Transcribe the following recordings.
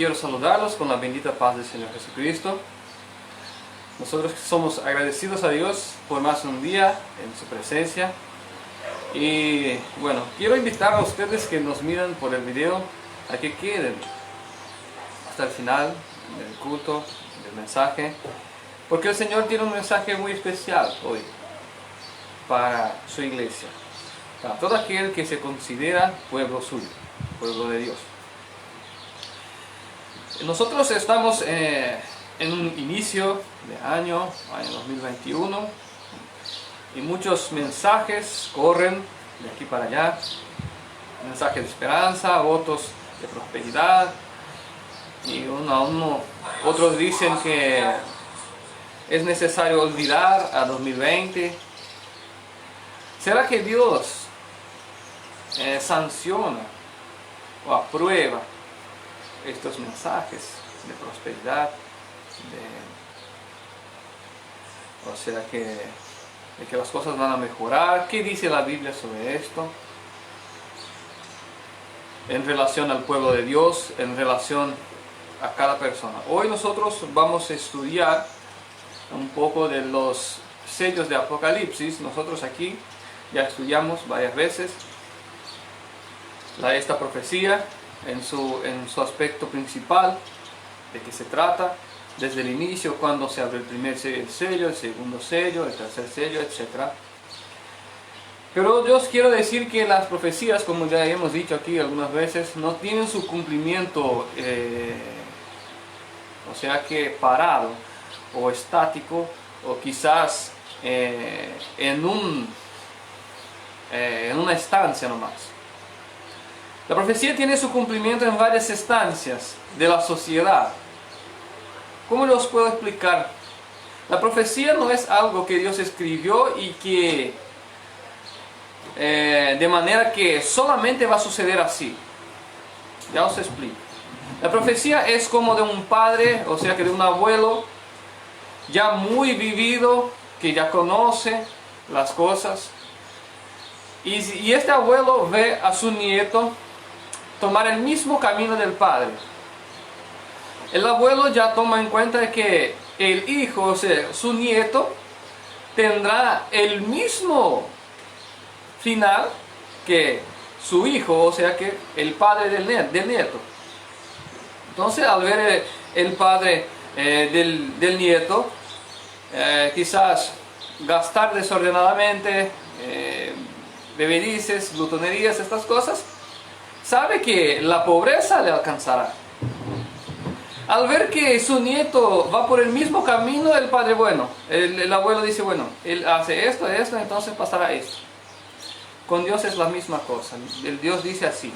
Quiero saludarlos con la bendita paz del Señor Jesucristo. Nosotros somos agradecidos a Dios por más un día en su presencia. Y bueno, quiero invitar a ustedes que nos miran por el video a que queden hasta el final del culto, del mensaje, porque el Señor tiene un mensaje muy especial hoy para su iglesia, para todo aquel que se considera pueblo suyo, pueblo de Dios. Nosotros estamos en un inicio de año 2021, y muchos mensajes corren de aquí para allá, mensajes de esperanza, votos de prosperidad, y otros dicen que es necesario olvidar a 2020. ¿Será que Dios sanciona o aprueba estos mensajes de prosperidad? ¿O será que las cosas van a mejorar? ¿Qué dice la Biblia sobre esto? En relación al pueblo de Dios, en relación a cada persona. Hoy nosotros vamos a estudiar un poco de los sellos de Apocalipsis. Nosotros aquí ya estudiamos varias veces esta profecía en su aspecto principal, de qué se trata, desde el inicio, cuando se abre el primer sello, el segundo sello, el tercer sello, etc. Pero yo os quiero decir que las profecías, como ya hemos dicho aquí algunas veces, no tienen su cumplimiento, o sea que parado, o estático, o quizás en una estancia nomás. La profecía tiene su cumplimiento en varias estancias de la sociedad. ¿Cómo los puedo explicar? La profecía no es algo que Dios escribió y que de manera que solamente va a suceder así. Ya os explico. La profecía es como de un padre, o sea que de un abuelo ya muy vivido, que ya conoce las cosas. Y este abuelo ve a su nieto tomar el mismo camino del padre. El abuelo ya toma en cuenta de que el hijo, o sea, su nieto, tendrá el mismo final que su hijo, o sea que el padre del nieto. Entonces, al ver el padre del nieto, quizás gastar desordenadamente, bebedices, glutonerías, estas cosas, sabe que la pobreza le alcanzará. Al ver que su nieto va por el mismo camino, el padre, el abuelo dice, él hace esto, entonces pasará esto. Con Dios es la misma cosa. El Dios dice así: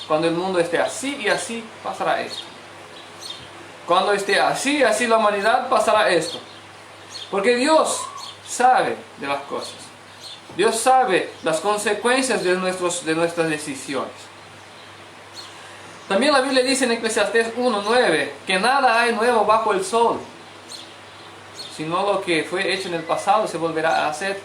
cuando el mundo esté así y así, pasará esto. Cuando esté así y así la humanidad, pasará esto. Porque Dios sabe de las cosas. Dios sabe las consecuencias de nuestras decisiones. También la Biblia dice en Eclesiastés 1:9 que nada hay nuevo bajo el sol, sino lo que fue hecho en el pasado se volverá a hacer.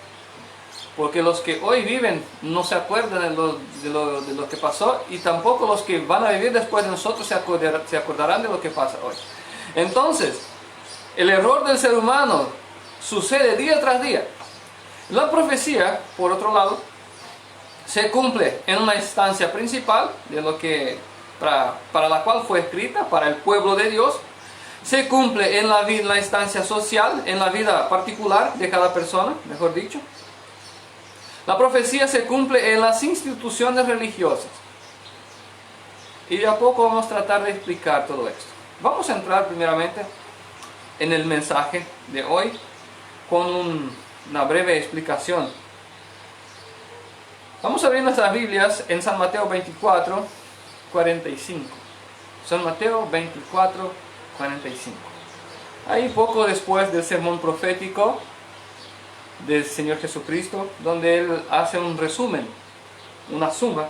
Porque los que hoy viven no se acuerdan de lo que pasó, y tampoco los que van a vivir después de nosotros se acordarán de lo que pasa hoy. Entonces, el error del ser humano sucede día tras día. La profecía, por otro lado, se cumple en una instancia principal de lo que para la cual fue escrita, para el pueblo de Dios. Se cumple en la instancia social, en la vida particular de cada persona, mejor dicho. La profecía se cumple en las instituciones religiosas. Y de a poco vamos a tratar de explicar todo esto. Vamos a entrar primeramente en el mensaje de hoy con una breve explicación. Vamos a abrir nuestras Biblias en San Mateo 24, 45. San Mateo 24, 45. Ahí poco después del sermón profético del Señor Jesucristo, donde Él hace un resumen, una suma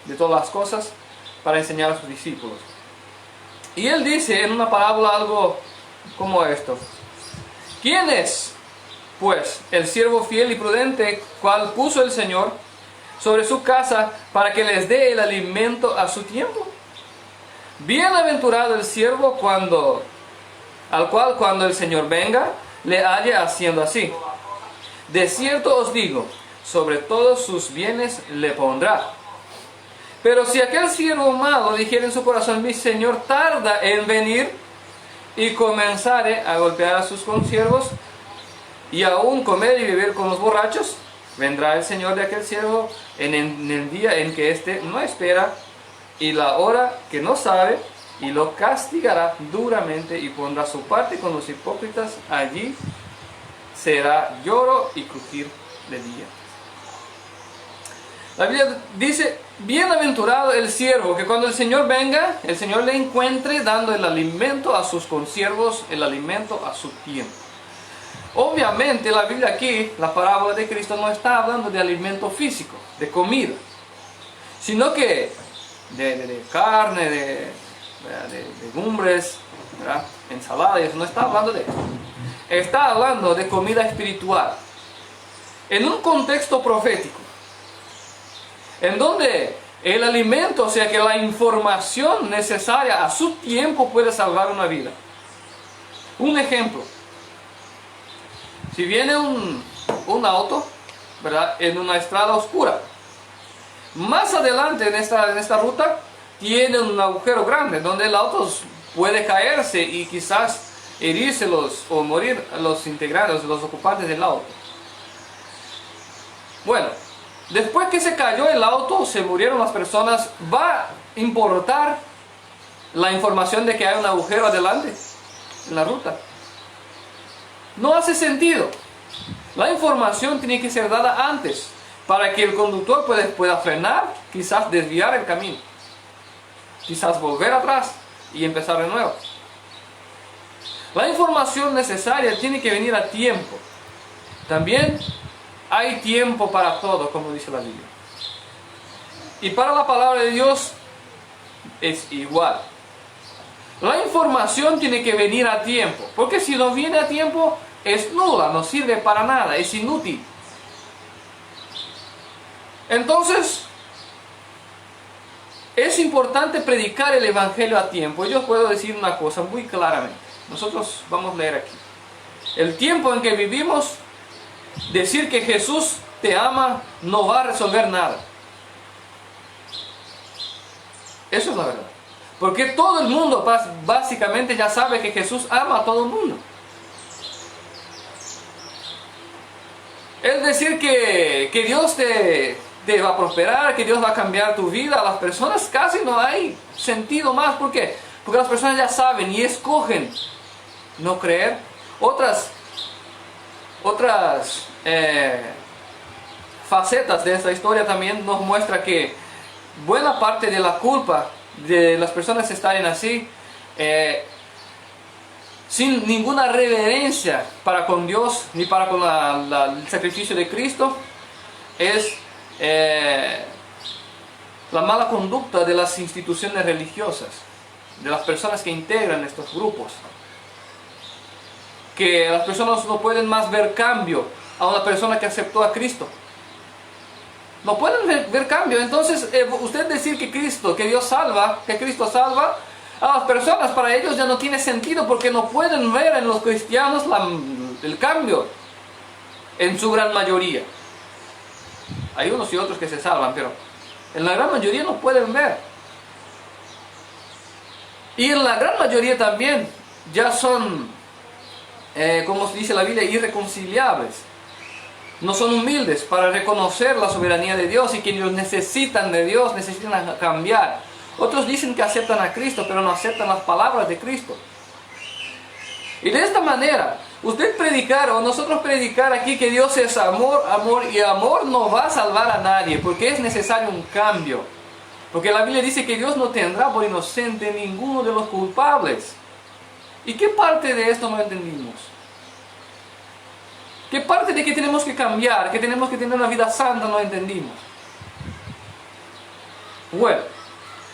de todas las cosas para enseñar a sus discípulos. Y Él dice en una parábola algo como esto: ¿quién es, pues, el siervo fiel y prudente, cual puso el Señor sobre su casa para que les dé el alimento a su tiempo? Bienaventurado el siervo al cual cuando el Señor venga, le halle haciendo así. De cierto os digo, sobre todos sus bienes le pondrá. Pero si aquel siervo malo dijere en su corazón, mi Señor tarda en venir, y comenzare a golpear a sus consiervos, y aún comer y beber con los borrachos, vendrá el Señor de aquel siervo en el día en que éste no espera, y la hora que no sabe, y lo castigará duramente, y pondrá su parte con los hipócritas. Allí será lloro y crujir de dientes. La Biblia dice, bienaventurado el siervo, que cuando el Señor venga, el Señor le encuentre dando el alimento a sus consiervos, el alimento a su tiempo. Obviamente la Biblia aquí, la parábola de Cristo, no está hablando de alimento físico, de comida, sino que de carne, de legumbres, ¿verdad? Ensalada, eso no está hablando de eso. Está hablando de comida espiritual, en un contexto profético, en donde el alimento, o sea que la información necesaria a su tiempo puede salvar una vida. Un ejemplo, si viene un auto, ¿verdad?, en una estrada oscura, más adelante en esta ruta tiene un agujero grande donde el auto puede caerse y quizás herírselos o morir los integrantes, los ocupantes del auto. Bueno, después que se cayó el auto, se murieron las personas, ¿va a importar la información de que hay un agujero adelante en la ruta? No hace sentido. La información tiene que ser dada antes, para que el conductor pueda frenar, quizás desviar el camino, quizás volver atrás y empezar de nuevo. La información necesaria tiene que venir a tiempo. También hay tiempo para todo, como dice la Biblia. Y para la palabra de Dios es igual. La información tiene que venir a tiempo, porque si no viene a tiempo es nula, no sirve para nada, es inútil. Entonces, es importante predicar el Evangelio a tiempo. Yo puedo decir una cosa muy claramente. Nosotros vamos a leer aquí. El tiempo en que vivimos, decir que Jesús te ama no va a resolver nada. Eso es la verdad. Porque todo el mundo básicamente ya sabe que Jesús ama a todo el mundo. Es decir que Dios te va a prosperar, que Dios va a cambiar tu vida. A las personas casi no hay sentido más. ¿Por qué? Porque las personas ya saben y escogen no creer. Otras facetas de esta historia también nos muestra que buena parte de la culpa de las personas están así, sin ninguna reverencia para con Dios ni para con el sacrificio de Cristo, es la mala conducta de las instituciones religiosas, de las personas que integran estos grupos. Que las personas no pueden más ver cambio a una persona que aceptó a Cristo. No pueden ver cambio. Entonces, usted decir que Dios salva, que Cristo salva a las personas, para ellos ya no tiene sentido, porque no pueden ver en los cristianos el cambio, en su gran mayoría. Hay unos y otros que se salvan, pero en la gran mayoría no pueden ver. Y en la gran mayoría también ya son, como dice la Biblia, irreconciliables. No son humildes para reconocer la soberanía de Dios y que ellos necesitan de Dios, necesitan cambiar. Otros dicen que aceptan a Cristo, pero no aceptan las palabras de Cristo. Y de esta manera, usted predicar o nosotros predicar aquí que Dios es amor, amor, y amor no va a salvar a nadie, porque es necesario un cambio. Porque la Biblia dice que Dios no tendrá por inocente ninguno de los culpables. ¿Y qué parte de esto no entendimos? ¿Qué parte de que tenemos que cambiar, que tenemos que tener una vida santa no entendimos? Bueno,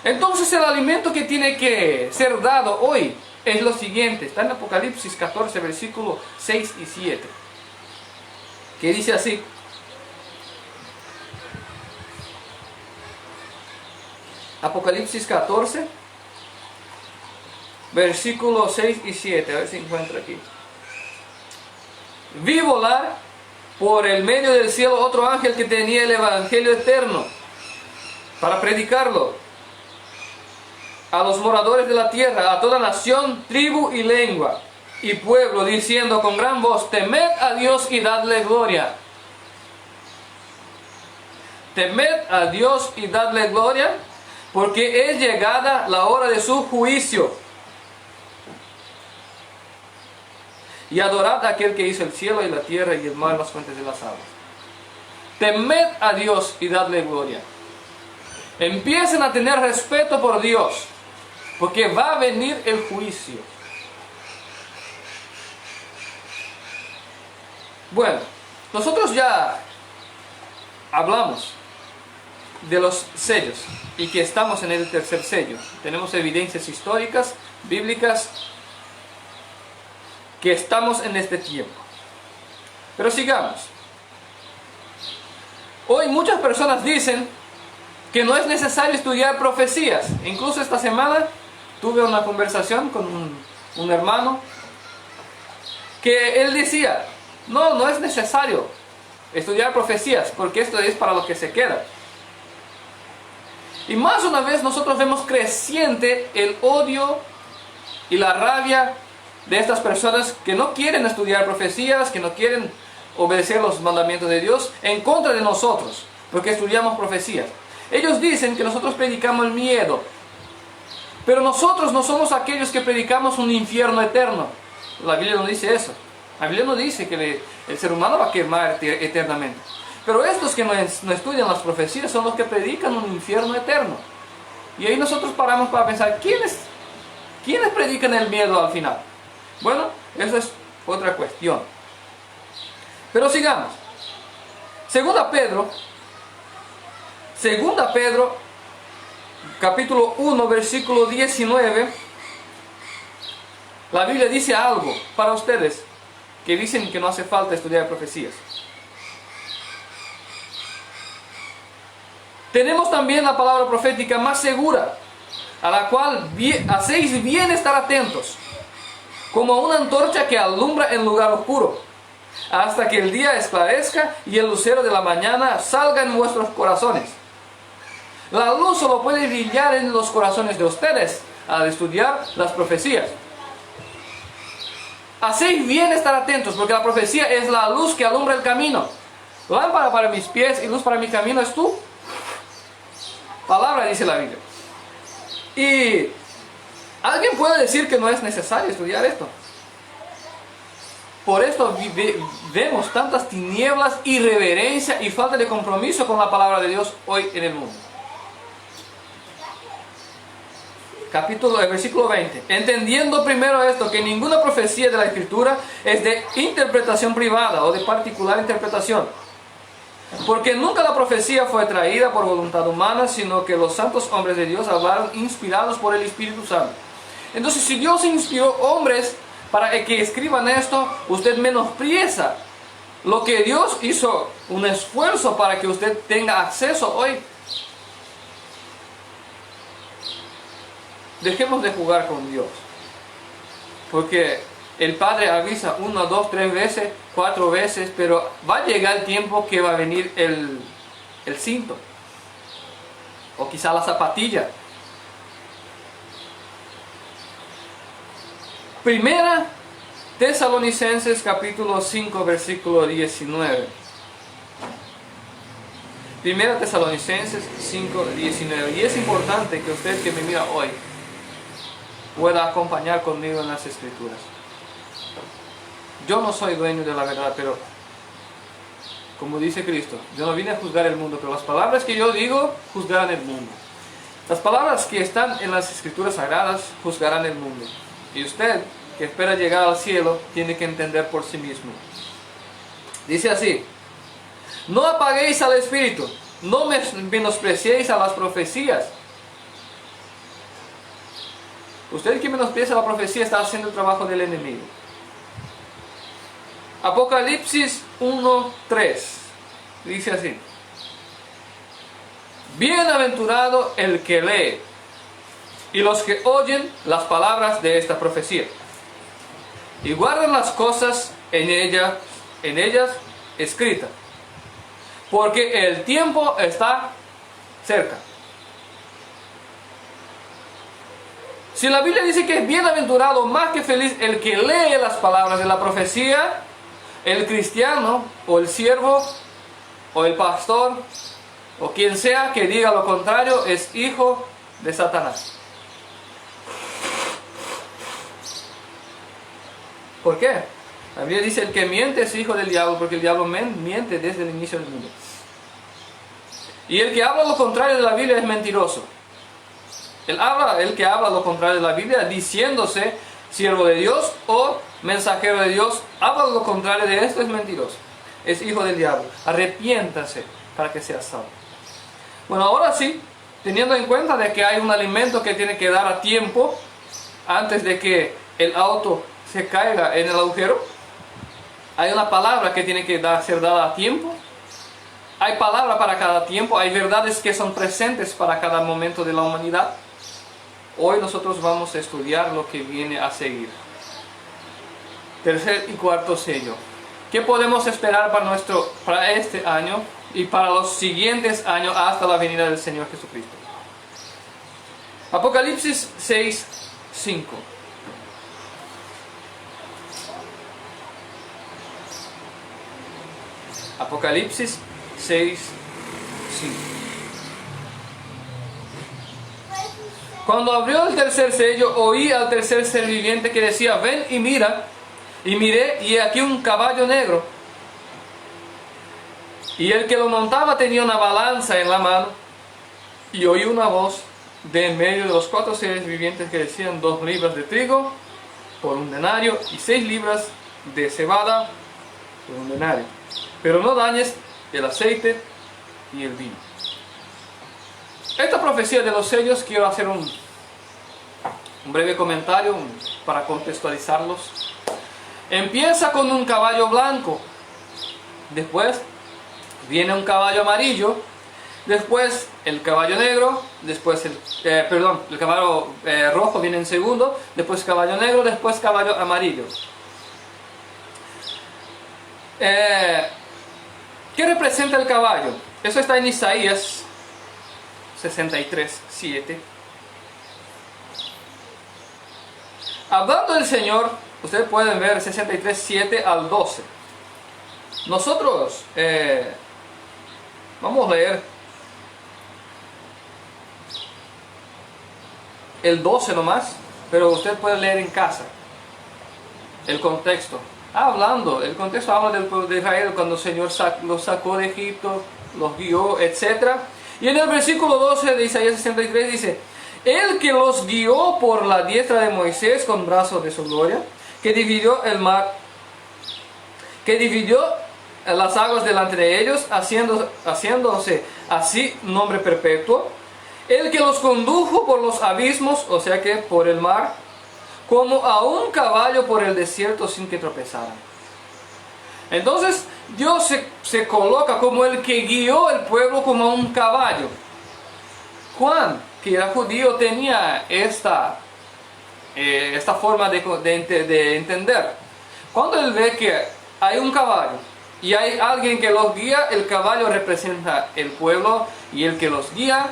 entonces el alimento que tiene que ser dado hoy es lo siguiente. Está en Apocalipsis 14, versículos 6 y 7. Que dice así. Apocalipsis 14, versículos 6 y 7, a ver si encuentro aquí. Vi volar por el medio del cielo otro ángel que tenía el evangelio eterno para predicarlo a los moradores de la tierra, a toda nación, tribu y lengua y pueblo, diciendo con gran voz: temed a Dios y dadle gloria. Temed a Dios y dadle gloria, porque es llegada la hora de su juicio. Y adorad a aquel que hizo el cielo y la tierra y el mar, las fuentes de las aguas. Temed a Dios y dadle gloria. Empiecen a tener respeto por Dios, porque va a venir el juicio. Bueno, nosotros ya hablamos de los sellos y que estamos en el tercer sello. Tenemos evidencias históricas, bíblicas, que estamos en este tiempo. Pero sigamos. Hoy muchas personas dicen que no es necesario estudiar profecías. Incluso esta semana tuve una conversación con un hermano que él decía: no es necesario estudiar profecías, porque esto es para los que se quedan. Y más una vez nosotros vemos creciente el odio y la rabia de estas personas que no quieren estudiar profecías, que no quieren obedecer los mandamientos de Dios, en contra de nosotros, porque estudiamos profecías. Ellos dicen que nosotros predicamos el miedo, pero nosotros no somos aquellos que predicamos un infierno eterno. La Biblia no dice eso. La Biblia no dice que el ser humano va a quemar eternamente. Pero estos que no estudian las profecías son los que predican un infierno eterno. Y ahí nosotros paramos para pensar: ¿quiénes predican el miedo al final? Bueno, eso es otra cuestión. Pero sigamos. Segunda Pedro, capítulo 1, versículo 19. La Biblia dice algo para ustedes que dicen que no hace falta estudiar profecías. Tenemos también la palabra profética más segura, a la cual hacéis bien estar atentos, como una antorcha que alumbra en lugar oscuro, hasta que el día esclarezca y el lucero de la mañana salga en vuestros corazones. La luz solo puede brillar en los corazones de ustedes al estudiar las profecías. Hacéis bien estar atentos, porque la profecía es la luz que alumbra el camino. Lámpara para mis pies y luz para mi camino es tu palabra, dice la Biblia. Y alguien puede decir que no es necesario estudiar esto. Por esto vemos tantas tinieblas, irreverencia y falta de compromiso con la palabra de Dios hoy en el mundo. Versículo 20. Entendiendo primero esto, que ninguna profecía de la Escritura es de interpretación privada o de particular interpretación. Porque nunca la profecía fue traída por voluntad humana, sino que los santos hombres de Dios hablaron inspirados por el Espíritu Santo. Entonces, si Dios inspiró hombres para que escriban esto, usted menosprecia lo que Dios hizo un esfuerzo para que usted tenga acceso hoy. Dejemos de jugar con Dios, porque el Padre avisa 1, 2, 3 veces, 4 veces, pero va a llegar el tiempo que va a venir el cinto, o quizá la zapatilla. Primera Tesalonicenses capítulo 5 versículo 19. Primera Tesalonicenses 5, 19. Y es importante que usted que me mira hoy pueda acompañar conmigo en las Escrituras. Yo no soy dueño de la verdad, pero como dice Cristo, yo no vine a juzgar el mundo, pero las palabras que yo digo juzgarán el mundo. Las palabras que están en las Escrituras sagradas juzgarán el mundo. Y usted, que espera llegar al cielo, tiene que entender por sí mismo. Dice así: no apaguéis al Espíritu, no menospreciéis a las profecías. Usted que menosprecia la profecía está haciendo el trabajo del enemigo. Apocalipsis 1:3 dice así: bienaventurado el que lee y los que oyen las palabras de esta profecía, y guardan las cosas en ellas escritas, porque el tiempo está cerca. Si la Biblia dice que es bienaventurado, más que feliz, el que lee las palabras de la profecía, el cristiano, o el siervo, o el pastor, o quien sea que diga lo contrario, es hijo de Satanás. ¿Por qué? La Biblia dice, el que miente es hijo del diablo, porque el diablo miente desde el inicio del mundo. Y el que habla lo contrario de la Biblia es mentiroso. El que habla lo contrario de la Biblia, diciéndose siervo de Dios o mensajero de Dios, habla lo contrario de esto, es mentiroso. Es hijo del diablo. Arrepiéntase para que sea salvo. Bueno, ahora sí, teniendo en cuenta de que hay un alimento que tiene que dar a tiempo, antes de que el auto se caiga en el agujero, hay una palabra que tiene que ser dada a tiempo. Hay palabra para cada tiempo, hay verdades que son presentes para cada momento de la humanidad. Hoy nosotros vamos a estudiar lo que viene a seguir. Tercer y cuarto sello. ¿Qué podemos esperar para este año y para los siguientes años hasta la venida del Señor Jesucristo? Apocalipsis 6:5. Apocalipsis 6:5. Cuando abrió el tercer sello, oí al tercer ser viviente que decía, ven y mira. Y miré, y aquí un caballo negro. Y el que lo montaba tenía una balanza en la mano. Y oí una voz de en medio de los 4 seres vivientes que decían, 2 libras de trigo por un denario y 6 libras de cebada por un denario. Pero no dañes el aceite y el vino. Esta profecía de los sellos, quiero hacer un breve comentario para contextualizarlos. Empieza con un caballo blanco, después viene un caballo amarillo, después el caballo negro, después el caballo rojo viene en segundo, después caballo negro, después caballo amarillo. ¿Qué representa el caballo? Eso está en Isaías 63:7. Hablando del Señor, ustedes pueden ver 63:7 al 12. Nosotros vamos a leer el 12 nomás, pero usted puede leer en casa el contexto. El contexto habla del pueblo de Israel cuando el Señor los sacó de Egipto, los guió, etc. Y en el versículo 12 de Isaías 63 dice, el que los guió por la diestra de Moisés con brazos de su gloria, que dividió el mar, que dividió las aguas delante de ellos, haciéndose así nombre perpetuo, el que los condujo por los abismos, o sea que por el mar, como a un caballo por el desierto sin que tropezaran. Entonces Dios se coloca como el que guió el pueblo como a un caballo. Juan, que era judío, tenía esta forma de entender. Cuando él ve que hay un caballo y hay alguien que los guía, el caballo representa el pueblo y el que los guía,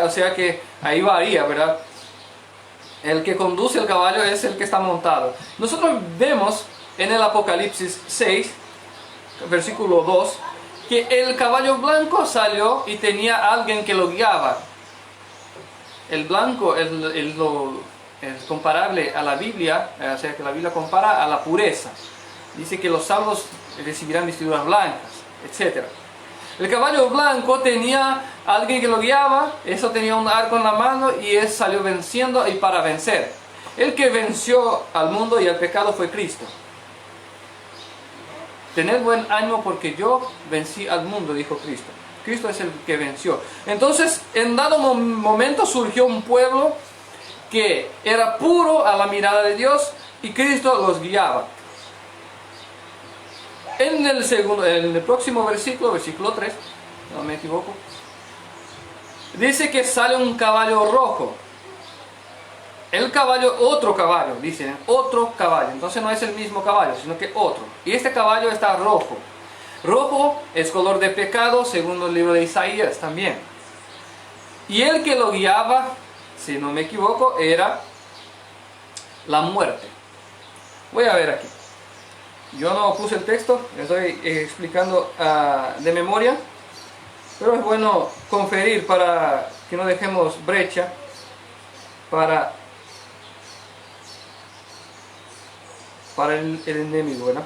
o sea que ahí varía, ¿verdad? El que conduce el caballo es el que está montado. Nosotros vemos en el Apocalipsis 6, versículo 2, que el caballo blanco salió y tenía alguien que lo guiaba. El blanco es comparable a la Biblia, o sea que la Biblia compara a la pureza. Dice que los salvos recibirán vestiduras blancas, etc. El caballo blanco tenía alguien que lo guiaba, eso tenía un arco en la mano y él salió venciendo y para vencer. El que venció al mundo y al pecado fue Cristo. Tened buen ánimo porque yo vencí al mundo, dijo Cristo. Cristo es el que venció. Entonces, en dado momento surgió un pueblo que era puro a la mirada de Dios y Cristo los guiaba. En el próximo versículo 3, no me equivoco, dice que sale un caballo rojo. El caballo, otro caballo, dicen, otro caballo. Entonces no es el mismo caballo, sino que otro. Y este caballo está rojo. Rojo es color de pecado, según el libro de Isaías también. Y el que lo guiaba, si no me equivoco, era la muerte. Voy a ver aquí. Yo no puse el texto, estoy explicando de memoria. Pero es bueno conferir para que no dejemos brecha para el enemigo, ¿verdad?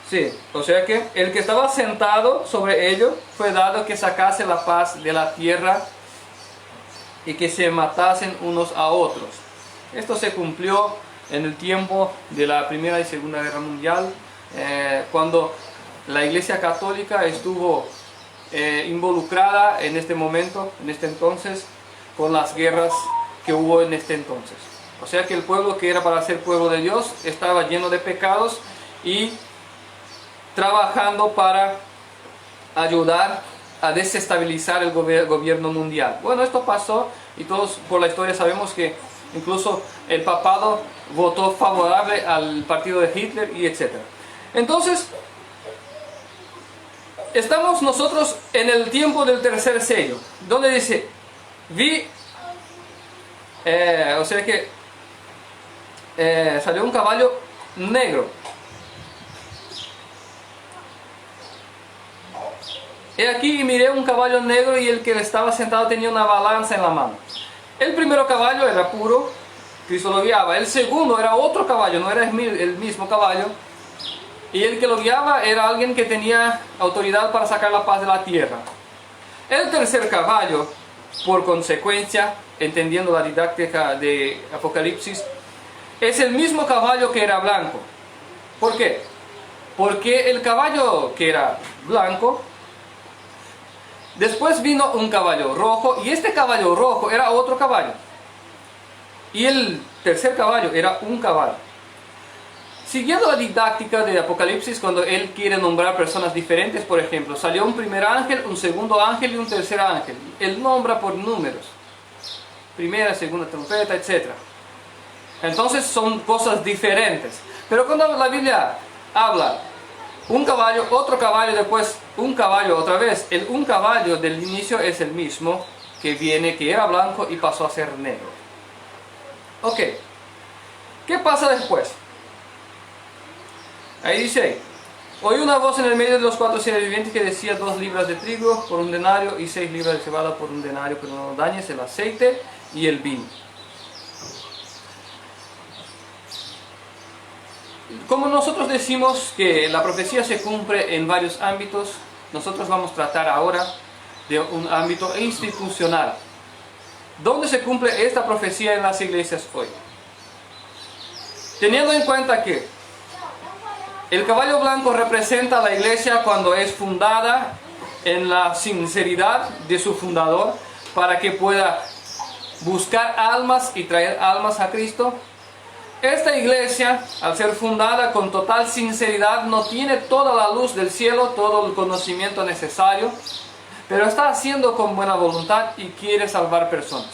Sí, o sea que el que estaba sentado sobre ellos fue dado que sacase la paz de la tierra y que se matasen unos a otros. Esto se cumplió en el tiempo de la Primera y Segunda Guerra Mundial, cuando la Iglesia Católica estuvo involucrada en este momento, en este entonces, con las guerras que hubo en este entonces. O sea que el pueblo que era para ser pueblo de Dios estaba lleno de pecados y trabajando para ayudar a desestabilizar el gobierno mundial. Bueno, esto pasó y todos por la historia sabemos que incluso el papado votó favorable al partido de Hitler y etc. Entonces, estamos nosotros en el tiempo del tercer sello, donde dice, o sea que salió un caballo negro. He aquí y miré un caballo negro y el que estaba sentado tenía una balanza en la mano. El primero caballo era puro, Cristo lo guiaba. El segundo era otro caballo, no era el mismo caballo. Y el que lo guiaba era alguien que tenía autoridad para sacar la paz de la tierra. El tercer caballo, por consecuencia, entendiendo la didáctica de Apocalipsis, es el mismo caballo que era blanco. ¿Por qué? Porque el caballo que era blanco, después vino un caballo rojo, y este caballo rojo era otro caballo. Y el tercer caballo era un caballo. Siguiendo la didáctica de Apocalipsis, cuando él quiere nombrar personas diferentes, por ejemplo, salió un primer ángel, un segundo ángel y un tercer ángel. Él nombra por números. Primera, segunda trompeta, etc. Entonces son cosas diferentes. Pero cuando la Biblia habla un caballo, otro caballo, después un caballo otra vez, el un caballo del inicio es el mismo que viene, que era blanco y pasó a ser negro. Ok, ¿qué pasa después? Ahí dice, oí una voz en el medio de los 4 seres vivientes que decía: 2 libras de trigo por un denario y 6 libras de cebada por un denario, pero no dañes el aceite y el vino. Como nosotros decimos que la profecía se cumple en varios ámbitos, nosotros vamos a tratar ahora de un ámbito institucional. ¿Dónde se cumple esta profecía en las iglesias hoy? Teniendo en cuenta que el caballo blanco representa a la iglesia cuando es fundada en la sinceridad de su fundador, para que pueda buscar almas y traer almas a Cristo. Esta iglesia, al ser fundada con total sinceridad, no tiene toda la luz del cielo, todo el conocimiento necesario, pero está haciendo con buena voluntad y quiere salvar personas.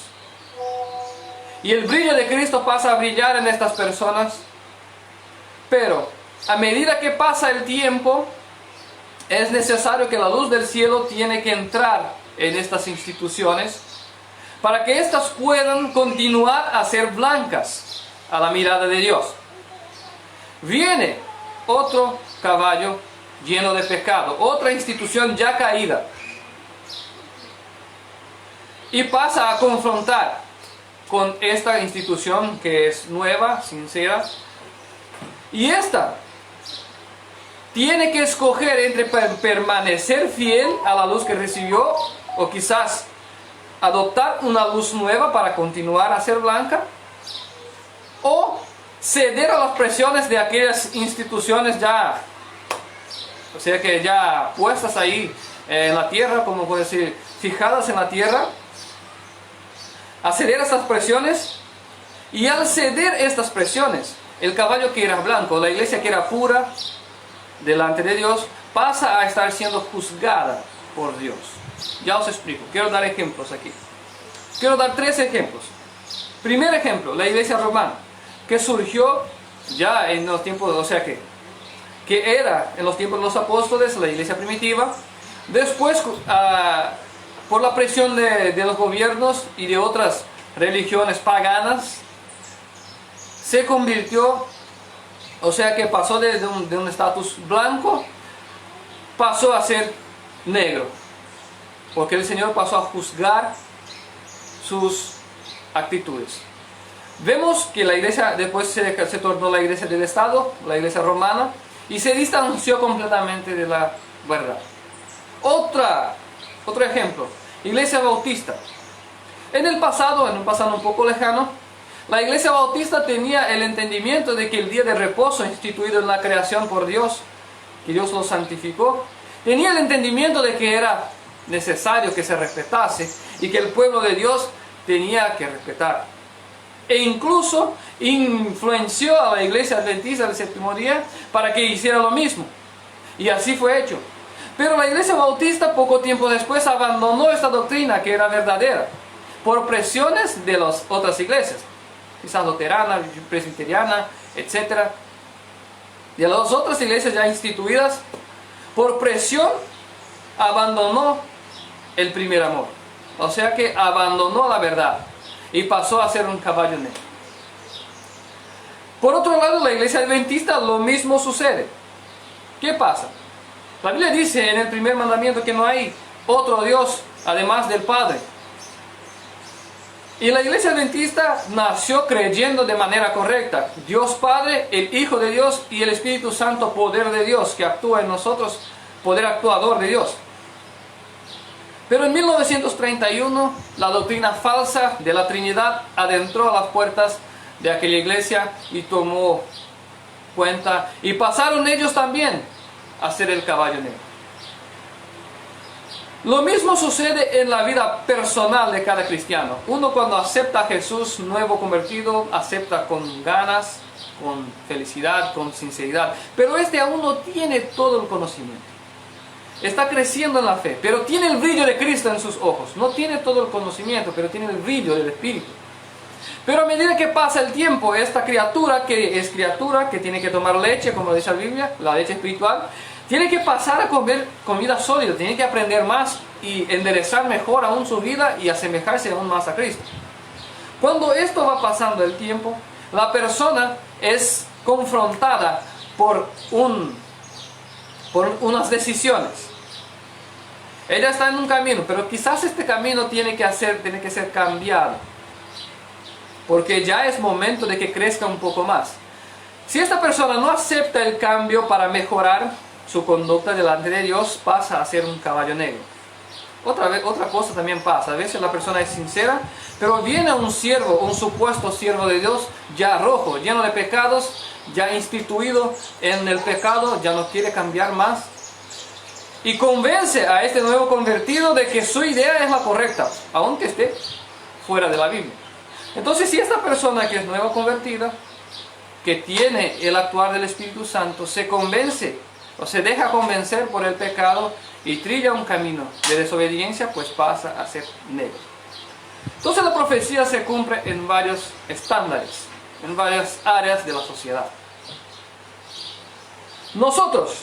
Y el brillo de Cristo pasa a brillar en estas personas, pero a medida que pasa el tiempo, es necesario que la luz del cielo tiene que entrar en estas instituciones para que éstas puedan continuar a ser blancas a la mirada de Dios. Viene otro caballo lleno de pecado, otra institución ya caída, y pasa a confrontar con esta institución que es nueva, sincera, y esta tiene que escoger entre permanecer fiel a la luz que recibió, o quizás adoptar una luz nueva para continuar a ser blanca, o ceder a las presiones de aquellas instituciones ya, o sea que ya puestas ahí en la tierra, como puede decir, fijadas en la tierra, a ceder a estas presiones. Y al ceder estas presiones, el caballo que era blanco, la iglesia que era pura delante de Dios, pasa a estar siendo juzgada por Dios. Ya os explico, quiero dar ejemplos aquí. Quiero dar 3 ejemplos. Primer ejemplo, la iglesia romana, que surgió ya en los tiempos, o sea que era en los tiempos de los apóstoles, la iglesia primitiva. Después, por la presión de los gobiernos y de otras religiones paganas, se convirtió, o sea que pasó de un estatus blanco, pasó a ser negro, porque el Señor pasó a juzgar sus actitudes. Vemos que la iglesia después se tornó la iglesia del Estado, la iglesia romana, y se distanció completamente de la verdad. Otro ejemplo, iglesia bautista. En un pasado un poco lejano, la iglesia bautista tenía el entendimiento de que el día de reposo instituido en la creación por Dios, que Dios lo santificó, tenía el entendimiento de que era necesario que se respetase y que el pueblo de Dios tenía que respetar. E incluso influenció a la iglesia adventista del séptimo día para que hiciera lo mismo. Y así fue hecho. Pero la iglesia bautista poco tiempo después abandonó esta doctrina que era verdadera por presiones de las otras iglesias, quizás luterana, presbiteriana, etc. De las otras iglesias ya instituidas, por presión abandonó el primer amor. O sea que abandonó la verdad y pasó a ser un caballo negro. Por otro lado, la iglesia adventista lo mismo sucede. ¿Qué pasa? La Biblia dice en el primer mandamiento que no hay otro Dios además del Padre. Y la iglesia adventista nació creyendo de manera correcta: Dios Padre, el Hijo de Dios y el Espíritu Santo, poder de Dios, que actúa en nosotros, poder actuador de Dios. Pero en 1931, la doctrina falsa de la Trinidad adentró a las puertas de aquella iglesia y tomó cuenta, y pasaron ellos también a ser el caballo negro. Lo mismo sucede en la vida personal de cada cristiano. Uno, cuando acepta a Jesús nuevo convertido, acepta con ganas, con felicidad, con sinceridad, pero aún no tiene todo el conocimiento. Está creciendo en la fe, pero tiene el brillo de Cristo en sus ojos. No tiene todo el conocimiento, pero tiene el brillo del Espíritu. Pero a medida que pasa el tiempo, esta criatura, que tiene que tomar leche, como dice la Biblia, la leche espiritual, tiene que pasar a comer comida sólida, tiene que aprender más y enderezar mejor aún su vida y asemejarse aún más a Cristo. Cuando esto va pasando el tiempo, la persona es confrontada por unas decisiones. Ella está en un camino, pero quizás este camino tiene que ser cambiado, porque ya es momento de que crezca un poco más. Si esta persona no acepta el cambio para mejorar su conducta delante de Dios, pasa a ser un caballo negro. Otra cosa también pasa: a veces la persona es sincera, pero viene un supuesto siervo de Dios ya rojo, lleno de pecados, ya instituido en el pecado, ya no quiere cambiar más, y convence a este nuevo convertido de que su idea es la correcta, aunque esté fuera de la Biblia. Entonces, si esta persona que es nueva convertida, que tiene el actuar del Espíritu Santo, se convence o se deja convencer por el pecado y trilla un camino de desobediencia, pues pasa a ser negro. Entonces la profecía se cumple en varios estándares, en varias áreas de la sociedad. Nosotros,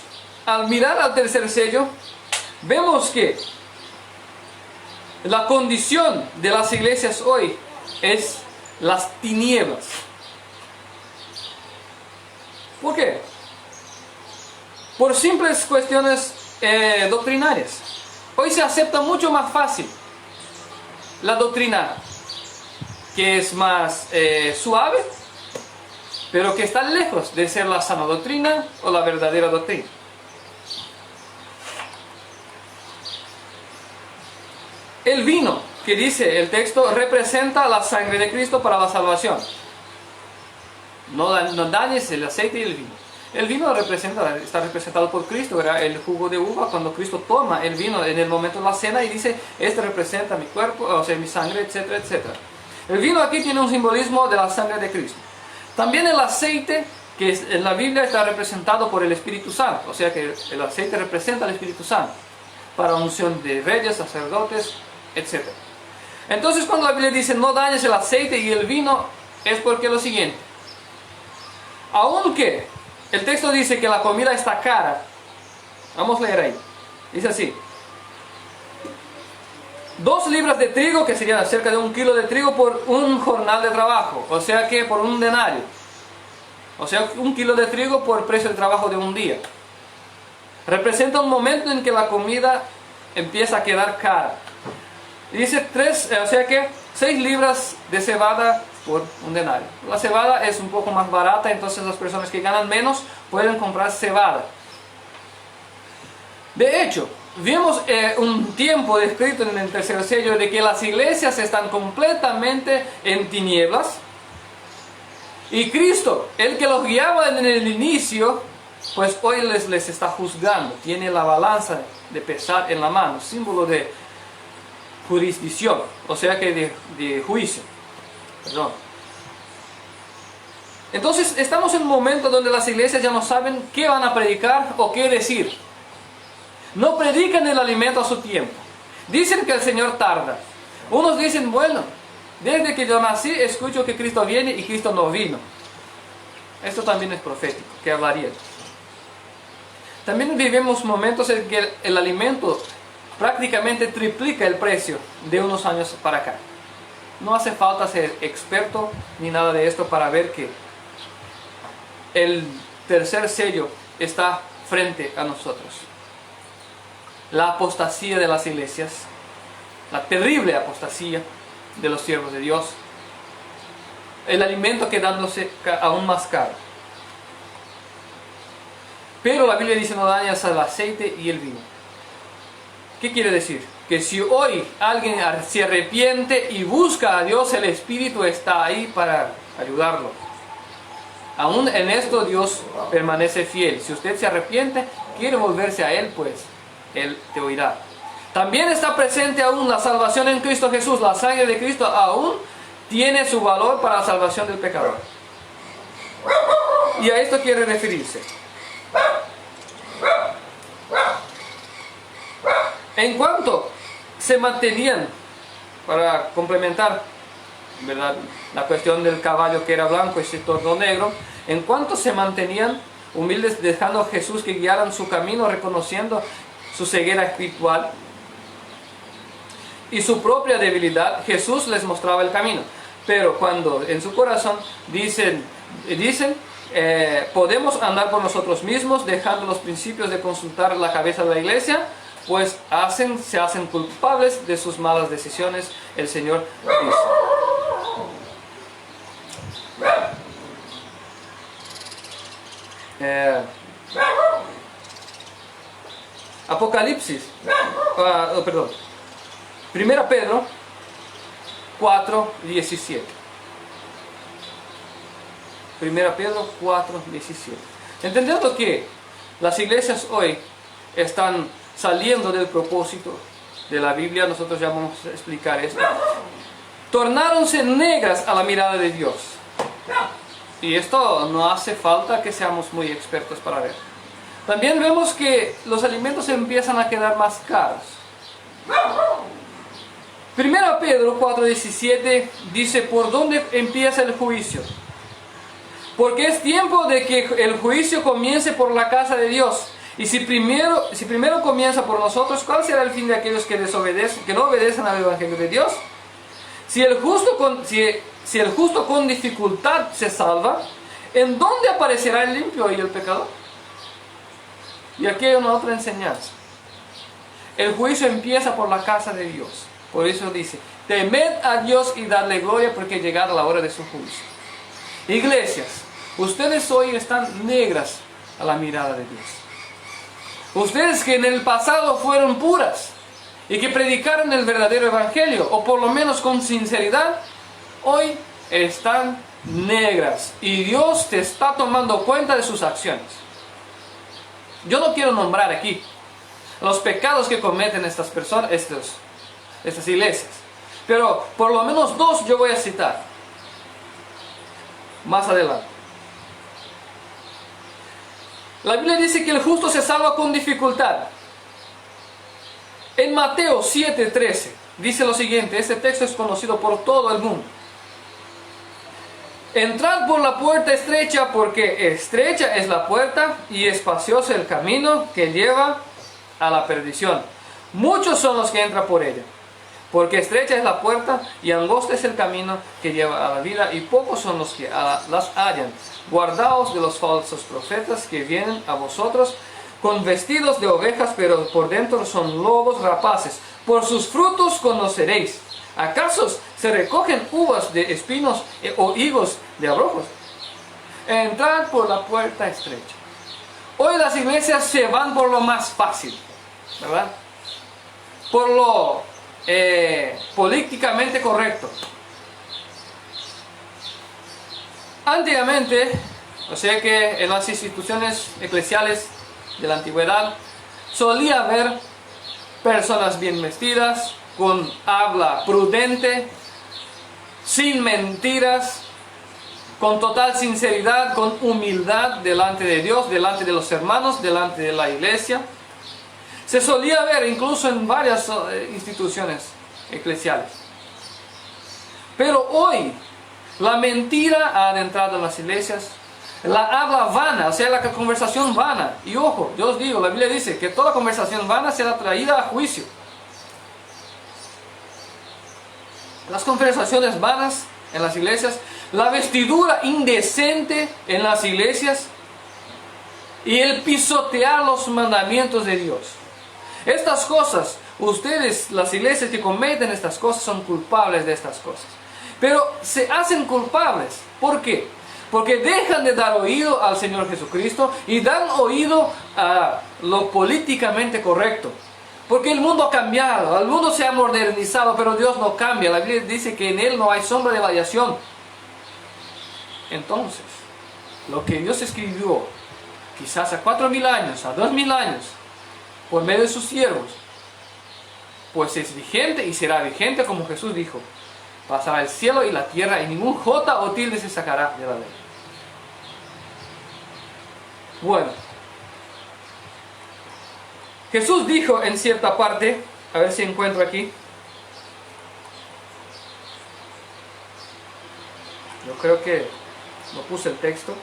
al mirar al tercer sello, vemos que la condición de las iglesias hoy es las tinieblas. ¿Por qué? Por simples cuestiones doctrinarias. Hoy se acepta mucho más fácil la doctrina que es más suave, pero que está lejos de ser la sana doctrina o la verdadera doctrina. El vino, que dice el texto, representa la sangre de Cristo para la salvación. No dañes el aceite y el vino. El vino está representado por Cristo, era el jugo de uva. Cuando Cristo toma el vino en el momento de la cena y dice: este representa mi cuerpo, o sea, mi sangre, etcétera, etcétera. El vino aquí tiene un simbolismo de la sangre de Cristo. También el aceite, que en la Biblia está representado por el Espíritu Santo. O sea que el aceite representa al Espíritu Santo para unción de reyes, sacerdotes, etc. Entonces cuando la Biblia dice no dañes el aceite y el vino, es porque lo siguiente. Aunque el texto dice que la comida está cara, vamos a leer ahí. Dice así: 2 libras de trigo, que serían cerca de 1 kilo de trigo por un jornal de trabajo, o sea que por un denario. O sea, 1 kilo de trigo por el precio de trabajo de un día. Representa un momento en que la comida empieza a quedar cara. Y dice 6 libras de cebada por un denario. La cebada es un poco más barata, entonces las personas que ganan menos pueden comprar cebada. De hecho, vimos un tiempo descrito en el tercer sello de que las iglesias están completamente en tinieblas. Y Cristo, el que los guiaba en el inicio, pues hoy les está juzgando. Tiene la balanza de pesar en la mano, símbolo de jurisdicción, o sea que de juicio. Perdón. Entonces estamos en un momento donde las iglesias ya no saben qué van a predicar o qué decir. No predican el alimento a su tiempo. Dicen que el Señor tarda. Unos dicen, bueno, desde que yo nací escucho que Cristo viene y Cristo no vino. Esto también es profético, que hablaría. También vivimos momentos en que el alimento prácticamente triplica el precio de unos años para acá. No hace falta ser experto ni nada de esto para ver que el tercer sello está frente a nosotros. La apostasía de las iglesias, la terrible apostasía de los siervos de Dios, el alimento quedándose aún más caro. Pero la Biblia dice no dañas al aceite y el vino. ¿Qué quiere decir? Que si hoy alguien se arrepiente y busca a Dios, el Espíritu está ahí para ayudarlo. Aún en esto Dios permanece fiel. Si usted se arrepiente, quiere volverse a Él, pues Él te oirá. También está presente aún la salvación en Cristo Jesús. La sangre de Cristo aún tiene su valor para la salvación del pecador. Y a esto quiere referirse. En cuanto se mantenían, para complementar, ¿verdad?, la cuestión del caballo que era blanco y se tornó negro, en cuanto se mantenían humildes, dejando a Jesús que guiaran su camino, reconociendo su ceguera espiritual y su propia debilidad, Jesús les mostraba el camino. Pero cuando en su corazón dicen podemos andar por nosotros mismos, dejando los principios de consultar la cabeza de la iglesia, pues se hacen culpables de sus malas decisiones, el Señor dice. Apocalipsis, perdón, 1 Pedro 4:17. 1 Pedro 4:17. Entendiendo que las iglesias hoy están saliendo del propósito de la Biblia, nosotros ya vamos a explicar esto. Tornáronse negras a la mirada de Dios. Y esto no hace falta que seamos muy expertos para ver. También vemos que los alimentos empiezan a quedar más caros. 1 Pedro 4:17 dice, ¿por dónde empieza el juicio? Porque es tiempo de que el juicio comience por la casa de Dios. Y si primero comienza por nosotros, ¿cuál será el fin de aquellos que no obedecen al Evangelio de Dios? Si el justo con dificultad se salva, ¿en dónde aparecerá el limpio y el pecador? Y aquí hay una otra enseñanza. El juicio empieza por la casa de Dios. Por eso dice, temed a Dios y dadle gloria porque llegada la hora de su juicio. Iglesias, ustedes hoy están negras a la mirada de Dios. Ustedes que en el pasado fueron puras y que predicaron el verdadero evangelio, o por lo menos con sinceridad, hoy están negras y Dios te está tomando cuenta de sus acciones. Yo no quiero nombrar aquí los pecados que cometen estas personas, estas iglesias, pero por lo menos 2 yo voy a citar. más adelante. La Biblia dice que el justo se salva con dificultad. En Mateo 7:13 dice lo siguiente, este texto es conocido por todo el mundo. Entrad por la puerta estrecha, porque estrecha es la puerta y espacioso el camino que lleva a la perdición. Muchos son los que entran por ella, porque estrecha es la puerta y angosto es el camino que lleva a la vida, y pocos son los que las hallan. Guardaos de los falsos profetas que vienen a vosotros con vestidos de ovejas, pero por dentro son lobos rapaces. Por sus frutos conoceréis. ¿Acaso se recogen uvas de espinos o higos de abrojos? Entrad por la puerta estrecha. Hoy las iglesias se van por lo más fácil, ¿verdad? Por lo políticamente correcto. Antiguamente, o sea que en las instituciones eclesiales de la antigüedad, solía haber personas bien vestidas, con habla prudente, sin mentiras, con total sinceridad, con humildad delante de Dios, delante de los hermanos, delante de la iglesia. Se solía ver incluso en varias instituciones eclesiales. Pero hoy la mentira ha adentrado en las iglesias, la habla vana, o sea, la conversación vana. Y ojo, yo os digo, la Biblia dice que toda conversación vana será traída a juicio. Las conversaciones vanas en las iglesias, la vestidura indecente en las iglesias y el pisotear los mandamientos de Dios. Estas cosas, ustedes, las iglesias que cometen estas cosas, son culpables de estas cosas. Pero se hacen culpables. ¿Por qué? Porque dejan de dar oído al Señor Jesucristo y dan oído a lo políticamente correcto. Porque el mundo ha cambiado, el mundo se ha modernizado, pero Dios no cambia. La Biblia dice que en Él no hay sombra de variación. Entonces, lo que Dios escribió, quizás a 4.000 años, a 2.000 años, por medio de sus siervos, pues es vigente y será vigente, como Jesús dijo. Pasará el cielo y la tierra y ningún jota o tilde se sacará de la ley. Bueno, Jesús dijo en cierta parte, a ver si encuentro aquí. Yo creo que no puse el texto.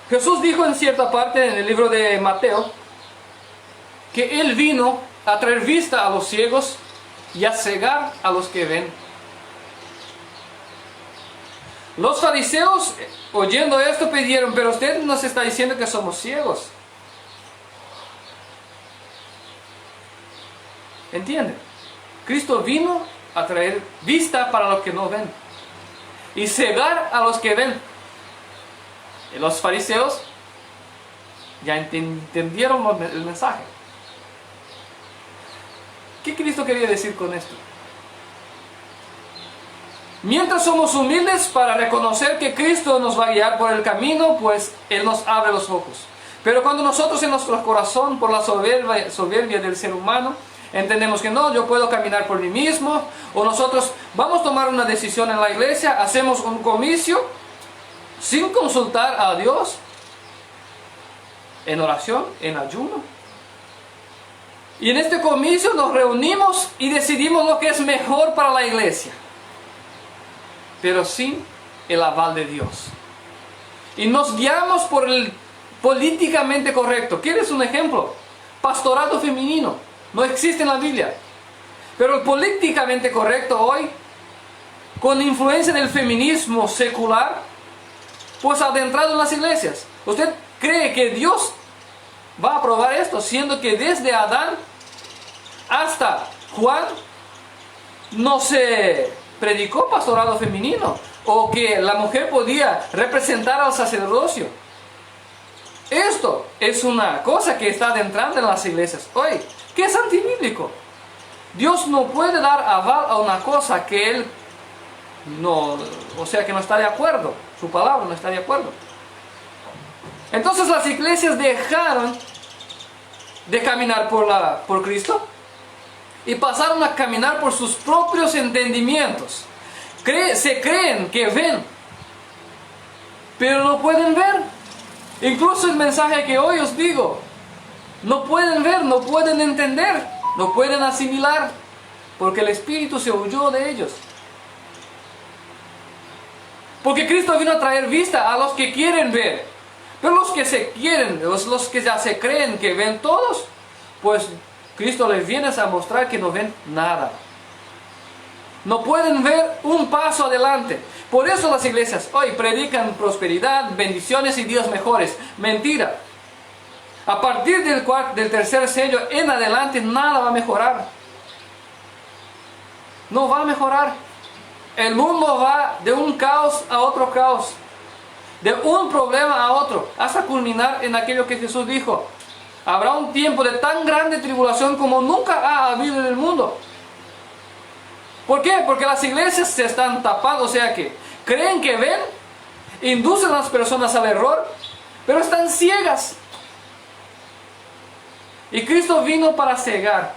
Jesús dijo en cierta parte en el libro de Mateo que Él vino a traer vista a los ciegos y a cegar a los que ven. Los fariseos, oyendo esto, pidieron, pero usted nos está diciendo que somos ciegos. ¿Entienden? Cristo vino a traer vista para los que no ven y cegar a los que ven. Y los fariseos ya entendieron el mensaje. ¿Qué Cristo quería decir con esto? Mientras somos humildes para reconocer que Cristo nos va a guiar por el camino, pues Él nos abre los ojos. Pero cuando nosotros en nuestro corazón, por la soberbia del ser humano, entendemos que no, yo puedo caminar por mí mismo, o nosotros vamos a tomar una decisión en la iglesia, hacemos un comicio sin consultar a Dios, en oración, en ayuno. Y en este comicio nos reunimos y decidimos lo que es mejor para la iglesia, pero sin el aval de Dios. Y nos guiamos por el políticamente correcto. ¿Quieres un ejemplo? Pastorado femenino. No existe en la Biblia. Pero el políticamente correcto hoy, con influencia del feminismo secular, pues ha adentrado en las iglesias. ¿Usted cree que Dios va a aprobar esto? Siendo que desde Adán hasta Juan no se predicó pastorado femenino, o que la mujer podía representar al sacerdocio. Esto es una cosa que está adentrando en las iglesias hoy, que es antibíblico. Dios no puede dar aval a una cosa que Él no, o sea, que no está de acuerdo. Su palabra no está de acuerdo. Entonces las iglesias dejaron de caminar por Cristo y pasaron a caminar por sus propios entendimientos. Se creen que ven, pero no pueden ver. Incluso el mensaje que hoy os digo, no pueden ver, no pueden entender, no pueden asimilar, porque el Espíritu se huyó de ellos. Porque Cristo vino a traer vista a los que quieren ver. Pero los que se quieren, los que ya se creen que ven todos, pues Cristo les viene a mostrar que no ven nada. No pueden ver un paso adelante. Por eso las iglesias hoy predican prosperidad, bendiciones y días mejores. Mentira. A partir del tercer sello en adelante nada va a mejorar. No va a mejorar. El mundo va de un caos a otro caos. De un problema a otro. Hasta culminar en aquello que Jesús dijo. Habrá un tiempo de tan grande tribulación como nunca ha habido en el mundo. ¿Por qué? Porque las iglesias se están tapando, o sea que creen que ven, inducen a las personas al error, pero están ciegas. Y Cristo vino para cegar.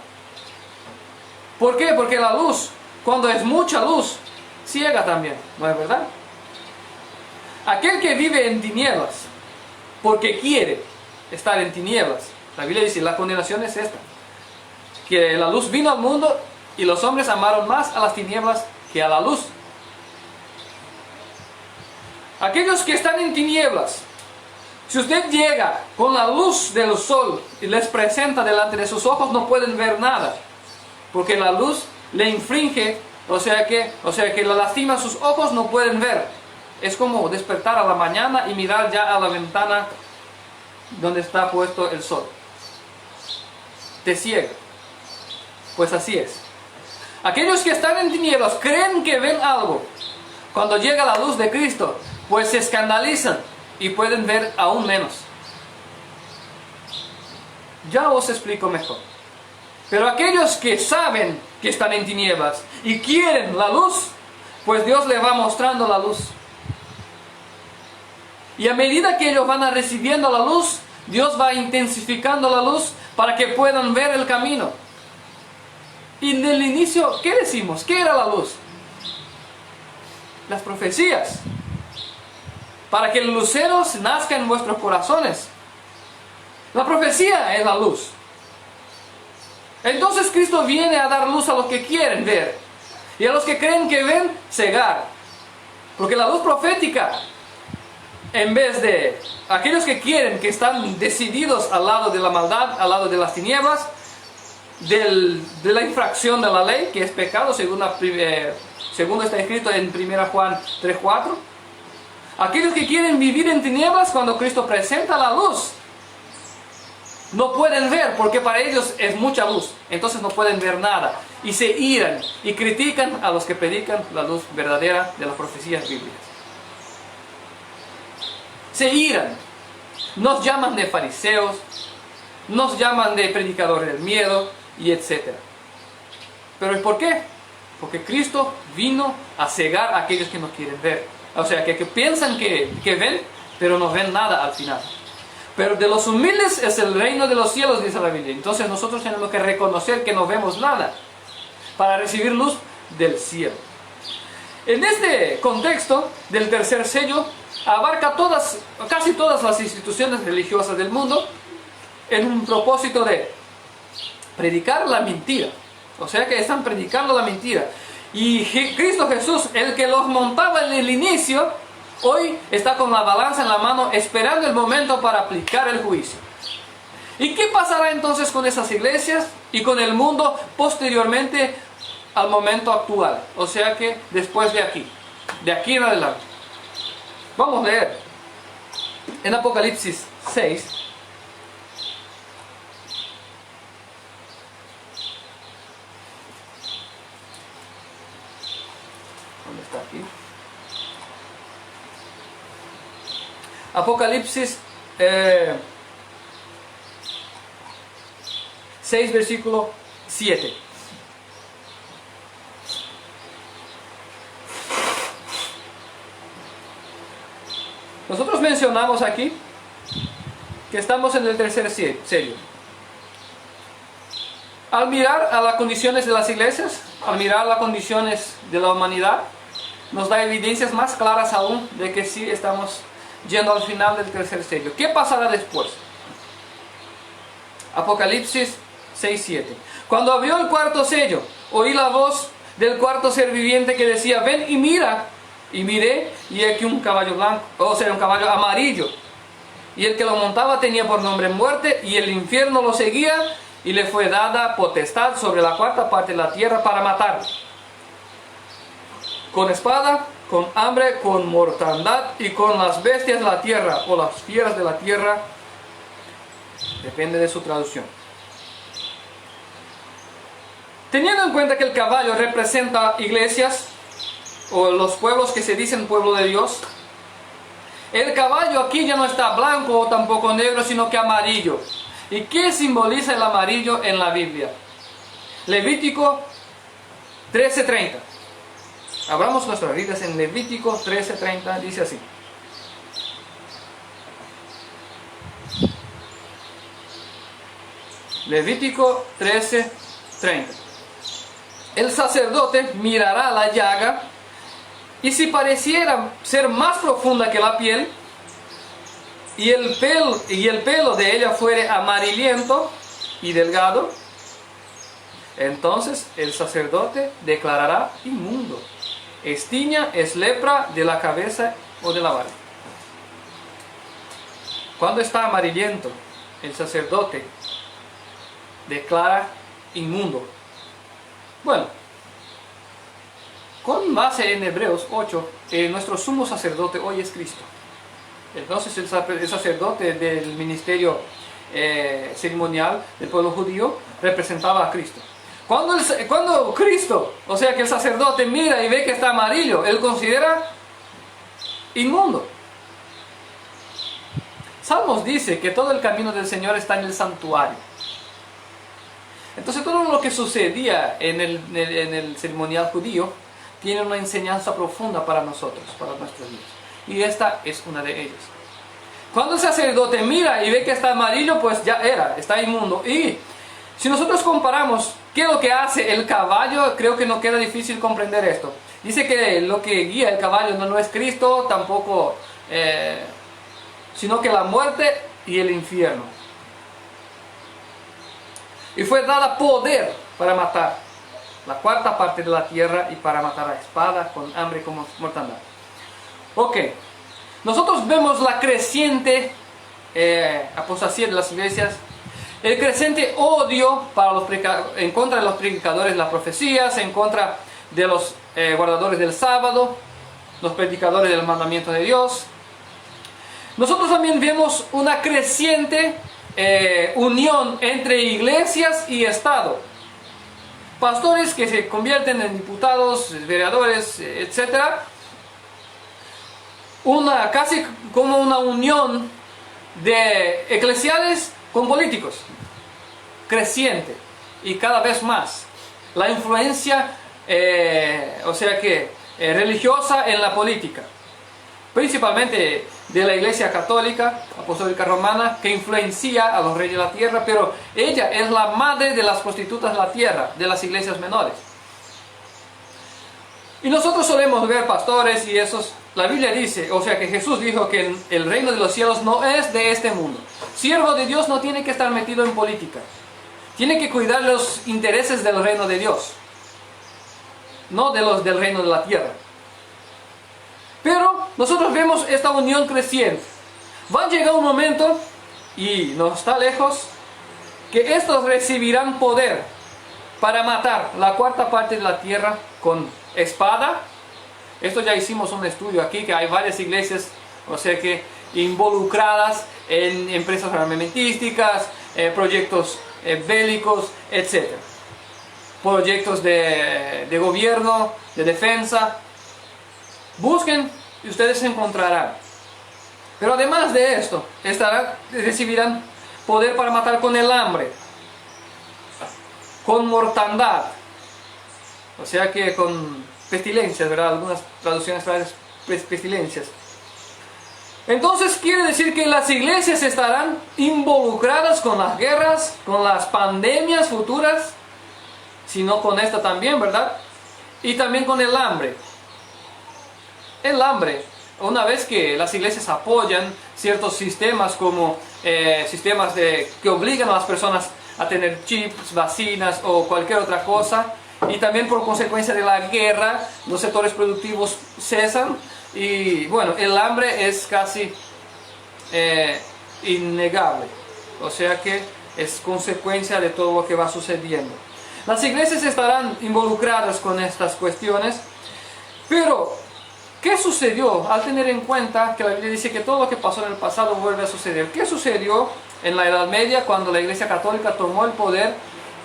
¿Por qué? Porque la luz, cuando es mucha luz, ciega también, ¿no es verdad? Aquel que vive en tinieblas, porque quiere estar en tinieblas, la Biblia dice, la condenación es esta, que la luz vino al mundo y los hombres amaron más a las tinieblas que a la luz. Aquellos que están en tinieblas, si usted llega con la luz del sol y les presenta delante de sus ojos, no pueden ver nada, porque la luz le infringe, o sea que la lastima sus ojos, no pueden ver. Es como despertar a la mañana y mirar ya a la ventana donde está puesto el sol. Te ciega. Pues así es. Aquellos que están en tinieblas creen que ven algo. Cuando llega la luz de Cristo, pues se escandalizan y pueden ver aún menos. Ya os explico mejor. Pero aquellos que saben que están en tinieblas y quieren la luz, pues Dios les va mostrando la luz. Y a medida que ellos van recibiendo la luz, Dios va intensificando la luz para que puedan ver el camino. Y en el inicio, ¿qué decimos? ¿Qué era la luz? Las profecías. Para que el lucero nazca en vuestros corazones. La profecía es la luz. Entonces Cristo viene a dar luz a los que quieren ver. Y a los que creen que ven, cegar. Porque la luz profética, en vez de aquellos que quieren, que están decididos al lado de la maldad, al lado de las tinieblas, de la infracción de la ley, que es pecado, según está escrito en 1 Juan 3:4. Aquellos que quieren vivir en tinieblas, cuando Cristo presenta la luz, no pueden ver, porque para ellos es mucha luz, entonces no pueden ver nada, y se iran y critican a los que predican la luz verdadera de las profecías bíblicas. Se iran, nos llaman de fariseos, nos llaman de predicadores del miedo, y etc. ¿Pero por qué? Porque Cristo vino a cegar a aquellos que no quieren ver. O sea, que piensan que ven, pero no ven nada al final. Pero de los humildes es el reino de los cielos, dice la Biblia. Entonces nosotros tenemos que reconocer que no vemos nada para recibir luz del cielo. En este contexto del tercer sello, abarca casi todas las instituciones religiosas del mundo en un propósito de predicar la mentira. O sea que están predicando la mentira. Y Cristo Jesús, el que los montaba en el inicio, hoy está con la balanza en la mano esperando el momento para aplicar el juicio. ¿Y qué pasará entonces con esas iglesias y con el mundo posteriormente al momento actual? O sea que después de aquí en adelante. Vamos a leer en Apocalipsis 6. ¿Dónde está aquí? Apocalipsis 6, versículo 7. Nosotros mencionamos aquí que estamos en el tercer sello. al mirar a las condiciones de las iglesias, al mirar las condiciones de la humanidad, nos da evidencias más claras aún de que sí estamos yendo al final del tercer sello. ¿Qué pasará después? Apocalipsis 6:7. Cuando abrió el cuarto sello, oí la voz del cuarto ser viviente que decía: ven y mira. Y miré, y aquí un caballo blanco, o sea, un caballo amarillo. Y el que lo montaba tenía por nombre Muerte, y el infierno lo seguía, y le fue dada potestad sobre la cuarta parte de la tierra para matar. Con espada, con hambre, con mortandad, y con las bestias de la tierra, o las fieras de la tierra, depende de su traducción. Teniendo en cuenta que el caballo representa iglesias, o los pueblos que se dicen pueblo de Dios, el caballo aquí ya no está blanco o tampoco negro, sino que amarillo. ¿Y qué simboliza el amarillo en la Biblia? Levítico 13:30. Abramos nuestras Biblias en Levítico 13:30, dice así. Levítico 13:30. El sacerdote mirará la llaga, y si pareciera ser más profunda que la piel, y el pelo de ella fuere amarillento y delgado, entonces el sacerdote declarará inmundo. Estiña es lepra de la cabeza o de la barba. Cuando está amarillento, el sacerdote declara inmundo. Bueno, con base en Hebreos 8, nuestro sumo sacerdote hoy es Cristo. Entonces el sacerdote del ministerio ceremonial del pueblo judío representaba a Cristo. Cuando Cristo, o sea que el sacerdote mira y ve que está amarillo, él considera inmundo. Salmos dice que todo el camino del Señor está en el santuario. Entonces todo lo que sucedía en el ceremonial judío tiene una enseñanza profunda para nosotros, para nuestros días. Y esta es una de ellas. Cuando el sacerdote mira y ve que está amarillo, pues ya está inmundo. Y si nosotros comparamos qué es lo que hace el caballo, creo que no queda difícil comprender esto. Dice que lo que guía el caballo no es Cristo, tampoco, sino que la muerte y el infierno. Y fue dada poder para matar la cuarta parte de la tierra y para matar a espada, con hambre, con mortandad. Ok, nosotros vemos la creciente apostasía de las iglesias, el creciente odio en contra de los predicadores de las profecías, en contra de los guardadores del sábado, los predicadores del mandamiento de Dios. Nosotros también vemos una creciente unión entre iglesias y Estado. Pastores que se convierten en diputados, vereadores, etc. Casi como una unión de eclesiales con políticos. Creciente y cada vez más. La influencia, religiosa en la política. Principalmente de la Iglesia Católica, Apostólica Romana, que influencia a los reyes de la tierra, pero ella es la madre de las prostitutas de la tierra, de las iglesias menores. Y nosotros solemos ver pastores y esos, la Biblia dice, o sea que Jesús dijo que el reino de los cielos no es de este mundo. Siervo de Dios no tiene que estar metido en política, tiene que cuidar los intereses del reino de Dios, no de los del reino de la tierra. Pero nosotros vemos esta unión creciente. Va a llegar un momento, y no está lejos, que estos recibirán poder para matar la cuarta parte de la tierra con espada. Esto ya hicimos un estudio aquí, que hay varias iglesias, o sea que involucradas en empresas armamentísticas, proyectos bélicos, etc. Proyectos de gobierno, de defensa. Busquen y ustedes encontrarán. Pero además de esto, recibirán poder para matar con el hambre, con mortandad, o sea que con pestilencias, ¿verdad? Algunas traducciones traen pestilencias. Entonces quiere decir que las iglesias estarán involucradas con las guerras, con las pandemias futuras, sino con esta también, ¿verdad? Y también con el hambre. El hambre, una vez que las iglesias apoyan ciertos sistemas como sistemas que obligan a las personas a tener chips, vacinas o cualquier otra cosa, y también por consecuencia de la guerra, los sectores productivos cesan, y bueno, el hambre es casi innegable, o sea que es consecuencia de todo lo que va sucediendo. Las iglesias estarán involucradas con estas cuestiones, pero ¿qué sucedió al tener en cuenta que la Biblia dice que todo lo que pasó en el pasado vuelve a suceder? ¿Qué sucedió en la Edad Media cuando la Iglesia Católica tomó el poder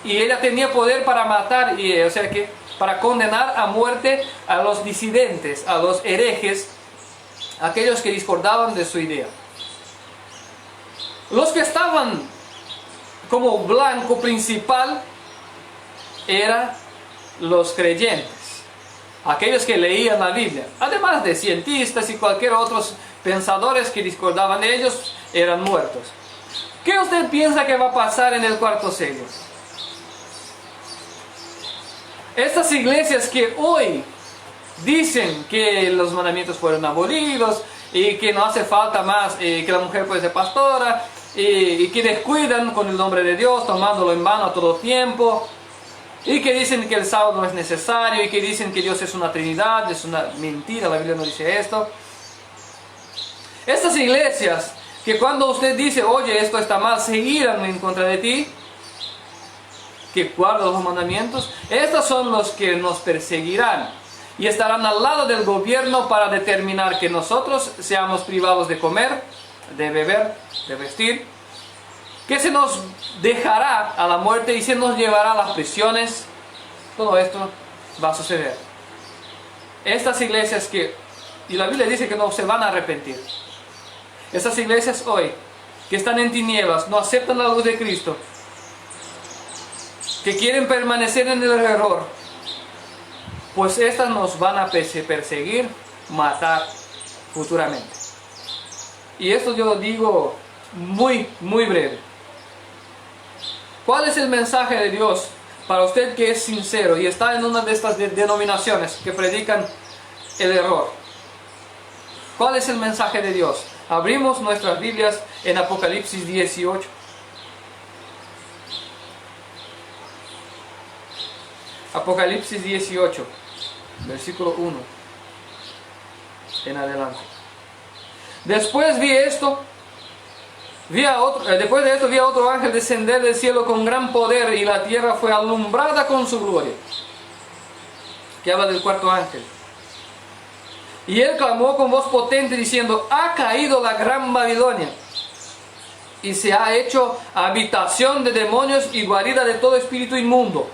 y ella tenía poder para matar, o sea que para condenar a muerte a los disidentes, a los herejes, aquellos que discordaban de su idea? Los que estaban como blanco principal eran los creyentes, aquellos que leían la Biblia, además de cientistas y cualquier otros pensadores que discordaban de ellos, eran muertos. ¿Qué usted piensa que va a pasar en el cuarto sello? Estas iglesias que hoy dicen que los mandamientos fueron abolidos y que no hace falta más, que la mujer puede ser pastora, y que descuidan con el nombre de Dios, tomándolo en vano a todo tiempo, y que dicen que el sábado no es necesario, y que dicen que Dios es una Trinidad, es una mentira, la Biblia no dice esto. Estas iglesias que cuando usted dice, oye, esto está mal, se irán en contra de ti, que guardan los mandamientos, estos son los que nos perseguirán y estarán al lado del gobierno para determinar que nosotros seamos privados de comer, de beber, de vestir, que se nos dejará a la muerte y se nos llevará a las prisiones. Todo esto va a suceder. Estas iglesias y la Biblia dice que no se van a arrepentir. Estas iglesias hoy, que están en tinieblas, no aceptan la luz de Cristo, que quieren permanecer en el error, pues estas nos van a perseguir, matar futuramente. Y esto yo lo digo muy breve. ¿Cuál es el mensaje de Dios para usted que es sincero y está en una de estas denominaciones que predican el error? ¿Cuál es el mensaje de Dios? Abrimos nuestras Biblias en Apocalipsis 18. Apocalipsis 18, versículo 1 en adelante. Después de esto vi a otro ángel descender del cielo con gran poder, y la tierra fue alumbrada con su gloria. Que habla del cuarto ángel. Y él clamó con voz potente diciendo: ha caído la gran Babilonia, y se ha hecho habitación de demonios y guarida de todo espíritu inmundo.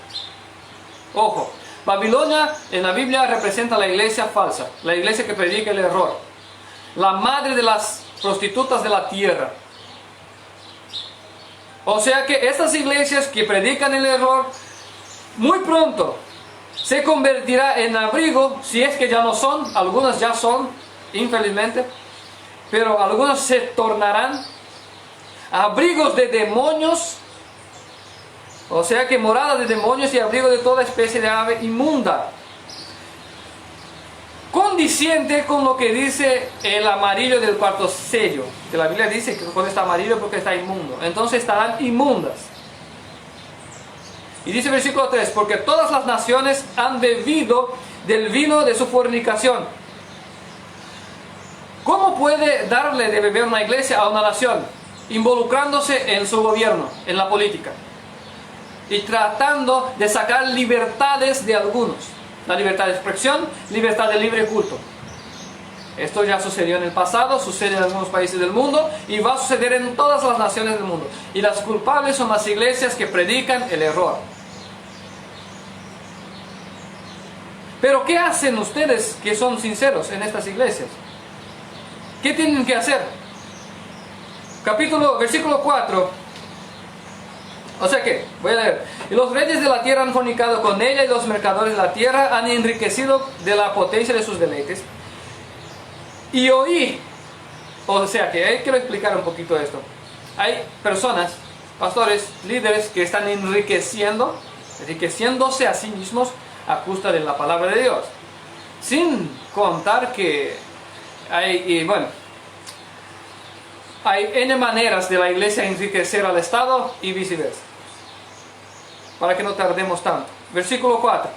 Ojo, Babilonia en la Biblia representa la iglesia falsa, la iglesia que predica el error, la madre de las prostitutas de la tierra. O sea que estas iglesias que predican el error, muy pronto se convertirá en abrigo, si es que ya no son, algunas ya son, infelizmente, pero algunas se tornarán abrigos de demonios. O sea que morada de demonios y abrigo de toda especie de ave inmunda. Condiciente con lo que dice el amarillo del cuarto sello. Que la Biblia dice que cuando está amarillo porque está inmundo. Entonces estarán inmundas. Y dice el versículo 3: porque todas las naciones han bebido del vino de su fornicación. ¿Cómo puede darle de beber una iglesia a una nación? Involucrándose en su gobierno, en la política, y tratando de sacar libertades de algunos. La libertad de expresión, libertad de libre culto. Esto ya sucedió en el pasado, sucede en algunos países del mundo y va a suceder en todas las naciones del mundo. Y las culpables son las iglesias que predican el error. Pero ¿qué hacen ustedes que son sinceros en estas iglesias? ¿Qué tienen que hacer? Versículo 4. O sea que, voy a leer: y los reyes de la tierra han fornicado con ella, y los mercaderes de la tierra han enriquecido de la potencia de sus deleites. Y oí, o sea que quiero explicar un poquito esto. Hay personas, pastores, líderes que están enriqueciendo Es decir, que siéndose a sí mismos a costa de la palabra de Dios. Sin contar que hay N maneras de la iglesia enriquecer al Estado y viceversa. Para que no tardemos tanto. Versículo 4.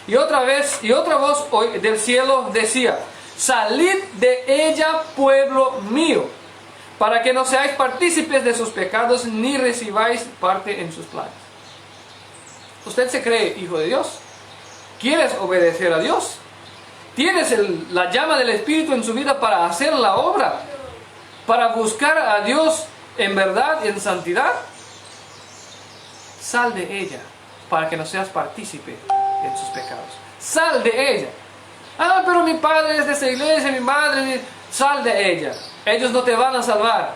Y otra voz del cielo decía: salid de ella, pueblo mío, para que no seáis partícipes de sus pecados, ni recibáis parte en sus planes. ¿Usted se cree hijo de Dios? ¿Quieres obedecer a Dios? ¿Tienes la llama del Espíritu en su vida para hacer la obra? ¿Para buscar a Dios en verdad y en santidad? Sal de ella, para que no seas partícipe en sus pecados. Sal de ella. Ah, pero mi padre es de esa iglesia, mi madre... Sal de ella. Ellos no te van a salvar.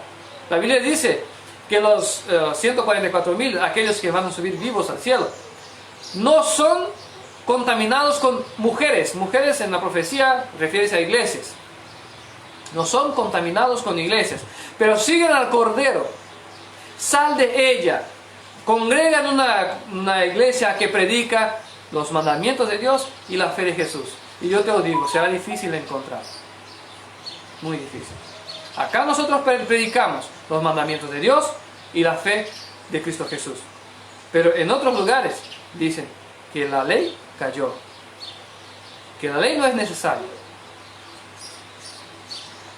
La Biblia dice que los 144,000, aquellos que van a subir vivos al cielo, no son contaminados con mujeres. Mujeres en la profecía refiere a iglesias. No son contaminados con iglesias, pero siguen al Cordero. Sal de ella. Congrega en una iglesia que predica los mandamientos de Dios y la fe de Jesús. Y yo te lo digo, será difícil encontrar. Muy difícil. Acá nosotros predicamos los mandamientos de Dios y la fe de Cristo Jesús. Pero en otros lugares dicen que la ley cayó, que la ley no es necesaria.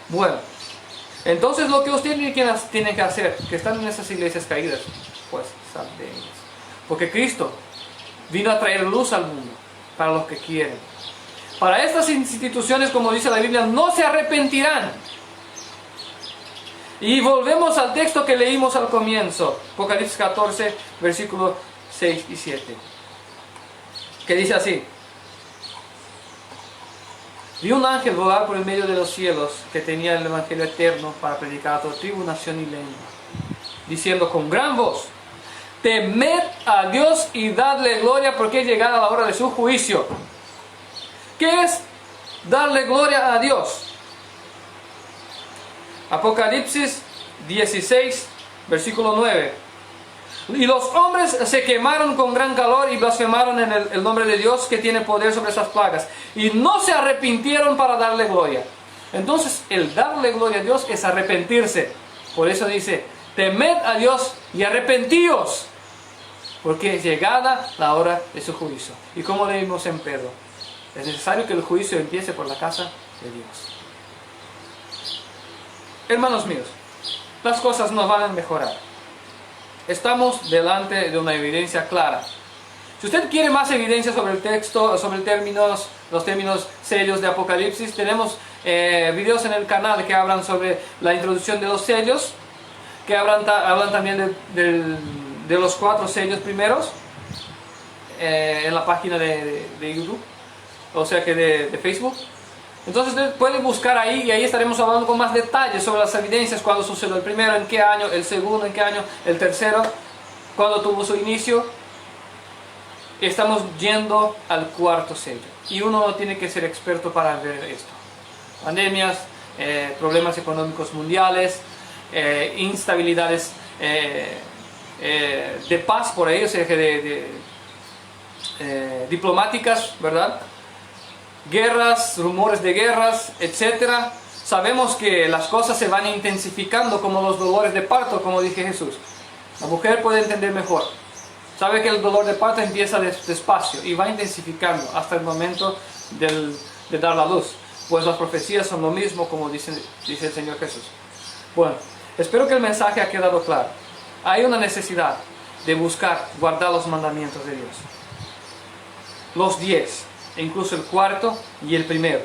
Bueno, entonces lo que ustedes tienen que hacer, que están en esas iglesias caídas, pues sal de ellas. Porque Cristo vino a traer luz al mundo para los que quieren. Para estas instituciones, como dice la Biblia, no se arrepentirán. Y volvemos al texto que leímos al comienzo, Apocalipsis 14, versículos 6 y 7, que dice así: vi un ángel volar por el medio de los cielos, que tenía el evangelio eterno para predicar a toda tribu, nación y lengua, diciendo con gran voz: temed a Dios y dadle gloria, porque es llegada la hora de su juicio. ¿Qué es darle gloria a Dios? Apocalipsis 16, versículo 9. Y los hombres se quemaron con gran calor y blasfemaron en el nombre de Dios, que tiene poder sobre esas plagas, y no se arrepintieron para darle gloria. Entonces el darle gloria a Dios es arrepentirse. Por eso dice: temed a Dios y arrepentíos, porque es llegada la hora de su juicio. Y como leímos en Pedro, es necesario que el juicio empiece por la casa de Dios. Hermanos míos, las cosas no van a mejorar. Estamos delante de una evidencia clara. Si usted quiere más evidencia sobre el texto, sobre los términos sellos de Apocalipsis, tenemos videos en el canal que hablan sobre la introducción de los sellos, que hablan también de los 4 sellos primeros, en la página de YouTube, o sea que de Facebook. Entonces usted puede buscar ahí, y ahí estaremos hablando con más detalles sobre las evidencias: cuándo sucedió el primero, en qué año, el segundo, en qué año, el tercero, cuándo tuvo su inicio. Estamos yendo al 4º sello, y uno no tiene que ser experto para ver esto. Pandemias, problemas económicos mundiales, instabilidades de paz por ahí, o sea, diplomáticas, ¿verdad? Guerras, rumores de guerras, etc. Sabemos que las cosas se van intensificando, como los dolores de parto, como dije Jesús. La mujer puede entender mejor. Sabe que el dolor de parto empieza despacio y va intensificando hasta el momento de dar la luz. Pues las profecías son lo mismo, como dice el Señor Jesús. Bueno, espero que el mensaje ha quedado claro. Hay una necesidad de buscar guardar los mandamientos de Dios. Los 10. E incluso el 4º y el 1º.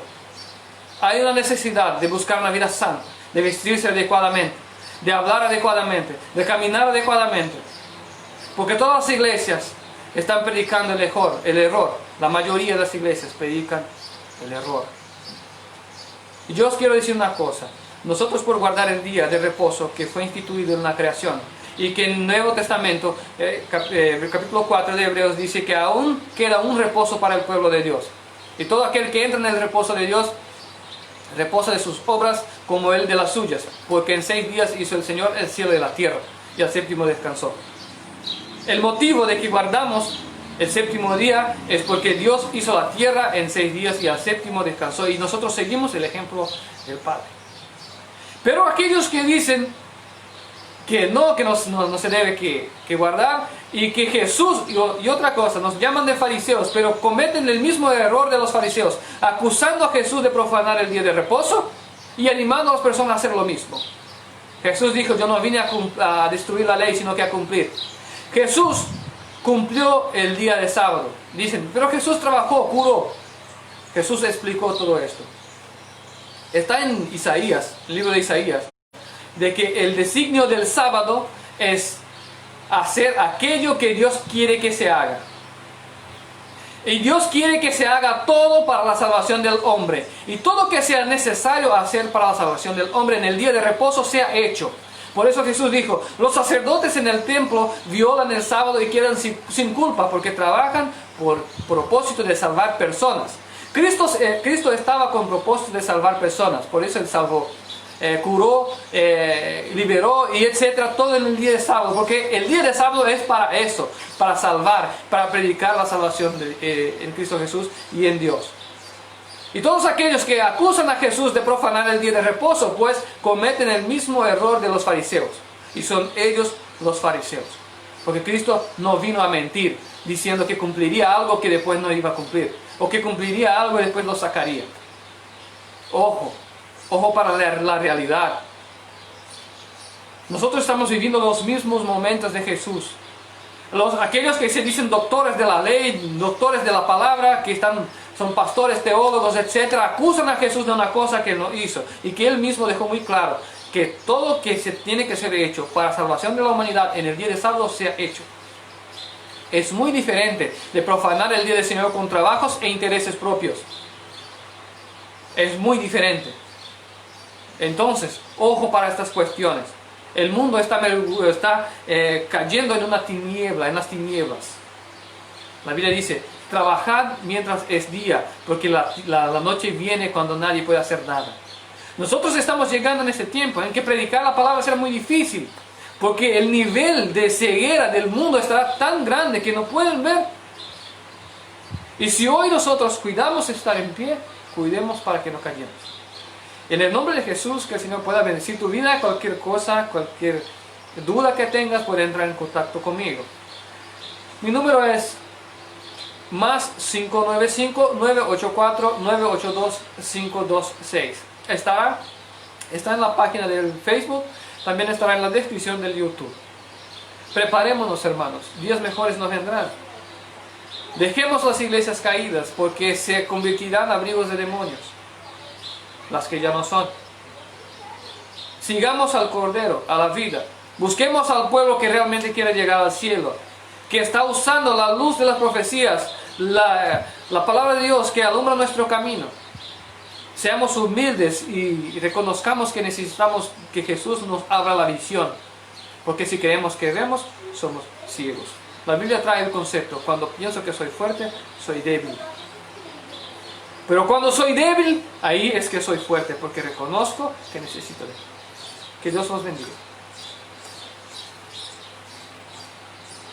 Hay una necesidad de buscar una vida santa, de vestirse adecuadamente, de hablar adecuadamente, de caminar adecuadamente. Porque todas las iglesias están predicando el error. La mayoría de las iglesias predican el error. Y yo os quiero decir una cosa: nosotros, por guardar el día de reposo que fue instituido en la creación, y que en el Nuevo Testamento, el capítulo 4 de Hebreos dice que aún queda un reposo para el pueblo de Dios. Y todo aquel que entra en el reposo de Dios, reposa de sus obras como él de las suyas. Porque en 6 días hizo el Señor el cielo y la tierra, y al 7º descansó. El motivo de que guardamos El séptimo día es porque Dios hizo la tierra en 6 días y al séptimo descansó. Y nosotros seguimos el ejemplo del Padre. Pero aquellos que dicen que no se debe que guardar y que Jesús, y otra cosa, nos llaman de fariseos, pero cometen el mismo error de los fariseos, acusando a Jesús de profanar el día de reposo y animando a las personas a hacer lo mismo. Jesús dijo, yo no vine a destruir la ley, sino que a cumplir. Jesús cumplió el día de sábado. Dicen, pero Jesús trabajó, curó. Jesús explicó todo esto. Está en Isaías, el libro de Isaías, de que el designio del sábado es hacer aquello que Dios quiere que se haga. Y Dios quiere que se haga todo para la salvación del hombre. Y todo que sea necesario hacer para la salvación del hombre en el día de reposo sea hecho. Por eso Jesús dijo, los sacerdotes en el templo violan el sábado y quedan sin culpa porque trabajan por propósito de salvar personas. Cristo estaba con propósito de salvar personas, por eso Él salvó. Curó, liberó y etcétera, todo en el día de sábado, porque el día de sábado es para eso, para salvar, para predicar la salvación en Cristo Jesús y en Dios. Y todos aquellos que acusan a Jesús de profanar el día de reposo, pues cometen el mismo error de los fariseos, y son ellos los fariseos, porque Cristo no vino a mentir, diciendo que cumpliría algo que después no iba a cumplir, o que cumpliría algo y después lo sacaría. Ojo para la realidad. Nosotros estamos viviendo los mismos momentos de Jesús. Aquellos que se dicen doctores de la ley, doctores de la palabra, que son pastores, teólogos, etc., acusan a Jesús de una cosa que no hizo. Y que Él mismo dejó muy claro que todo lo que se tiene que ser hecho para salvación de la humanidad en el día de sábado sea hecho. Es muy diferente de profanar el día del Señor con trabajos e intereses propios. Es muy diferente. Entonces, ojo para estas cuestiones. El mundo está cayendo en una tiniebla, en las tinieblas. La Biblia dice, trabajad mientras es día, porque la noche viene cuando nadie puede hacer nada. Nosotros estamos llegando en este tiempo en que predicar la palabra será muy difícil, porque el nivel de ceguera del mundo estará tan grande que no pueden ver. Y si hoy nosotros cuidamos estar en pie, cuidemos para que no cayamos. En el nombre de Jesús, que el Señor pueda bendecir tu vida. Cualquier cosa, cualquier duda que tengas, puede entrar en contacto conmigo. Mi número es más 595-984-982-526. Está en la página del Facebook, también estará en la descripción del YouTube. Preparémonos, hermanos, días mejores nos vendrán. Dejemos las iglesias caídas, porque se convertirán en abrigos de demonios, las que ya no son. Sigamos al Cordero, a la vida. Busquemos al pueblo que realmente quiere llegar al cielo, que está usando la luz de las profecías, la palabra de Dios que alumbra nuestro camino. Seamos humildes y reconozcamos que necesitamos que Jesús nos abra la visión, porque si creemos que vemos, somos ciegos. La Biblia trae el concepto: cuando pienso que soy fuerte, soy débil. Pero cuando soy débil, ahí es que soy fuerte, porque reconozco que necesito de Él. Que Dios los bendiga.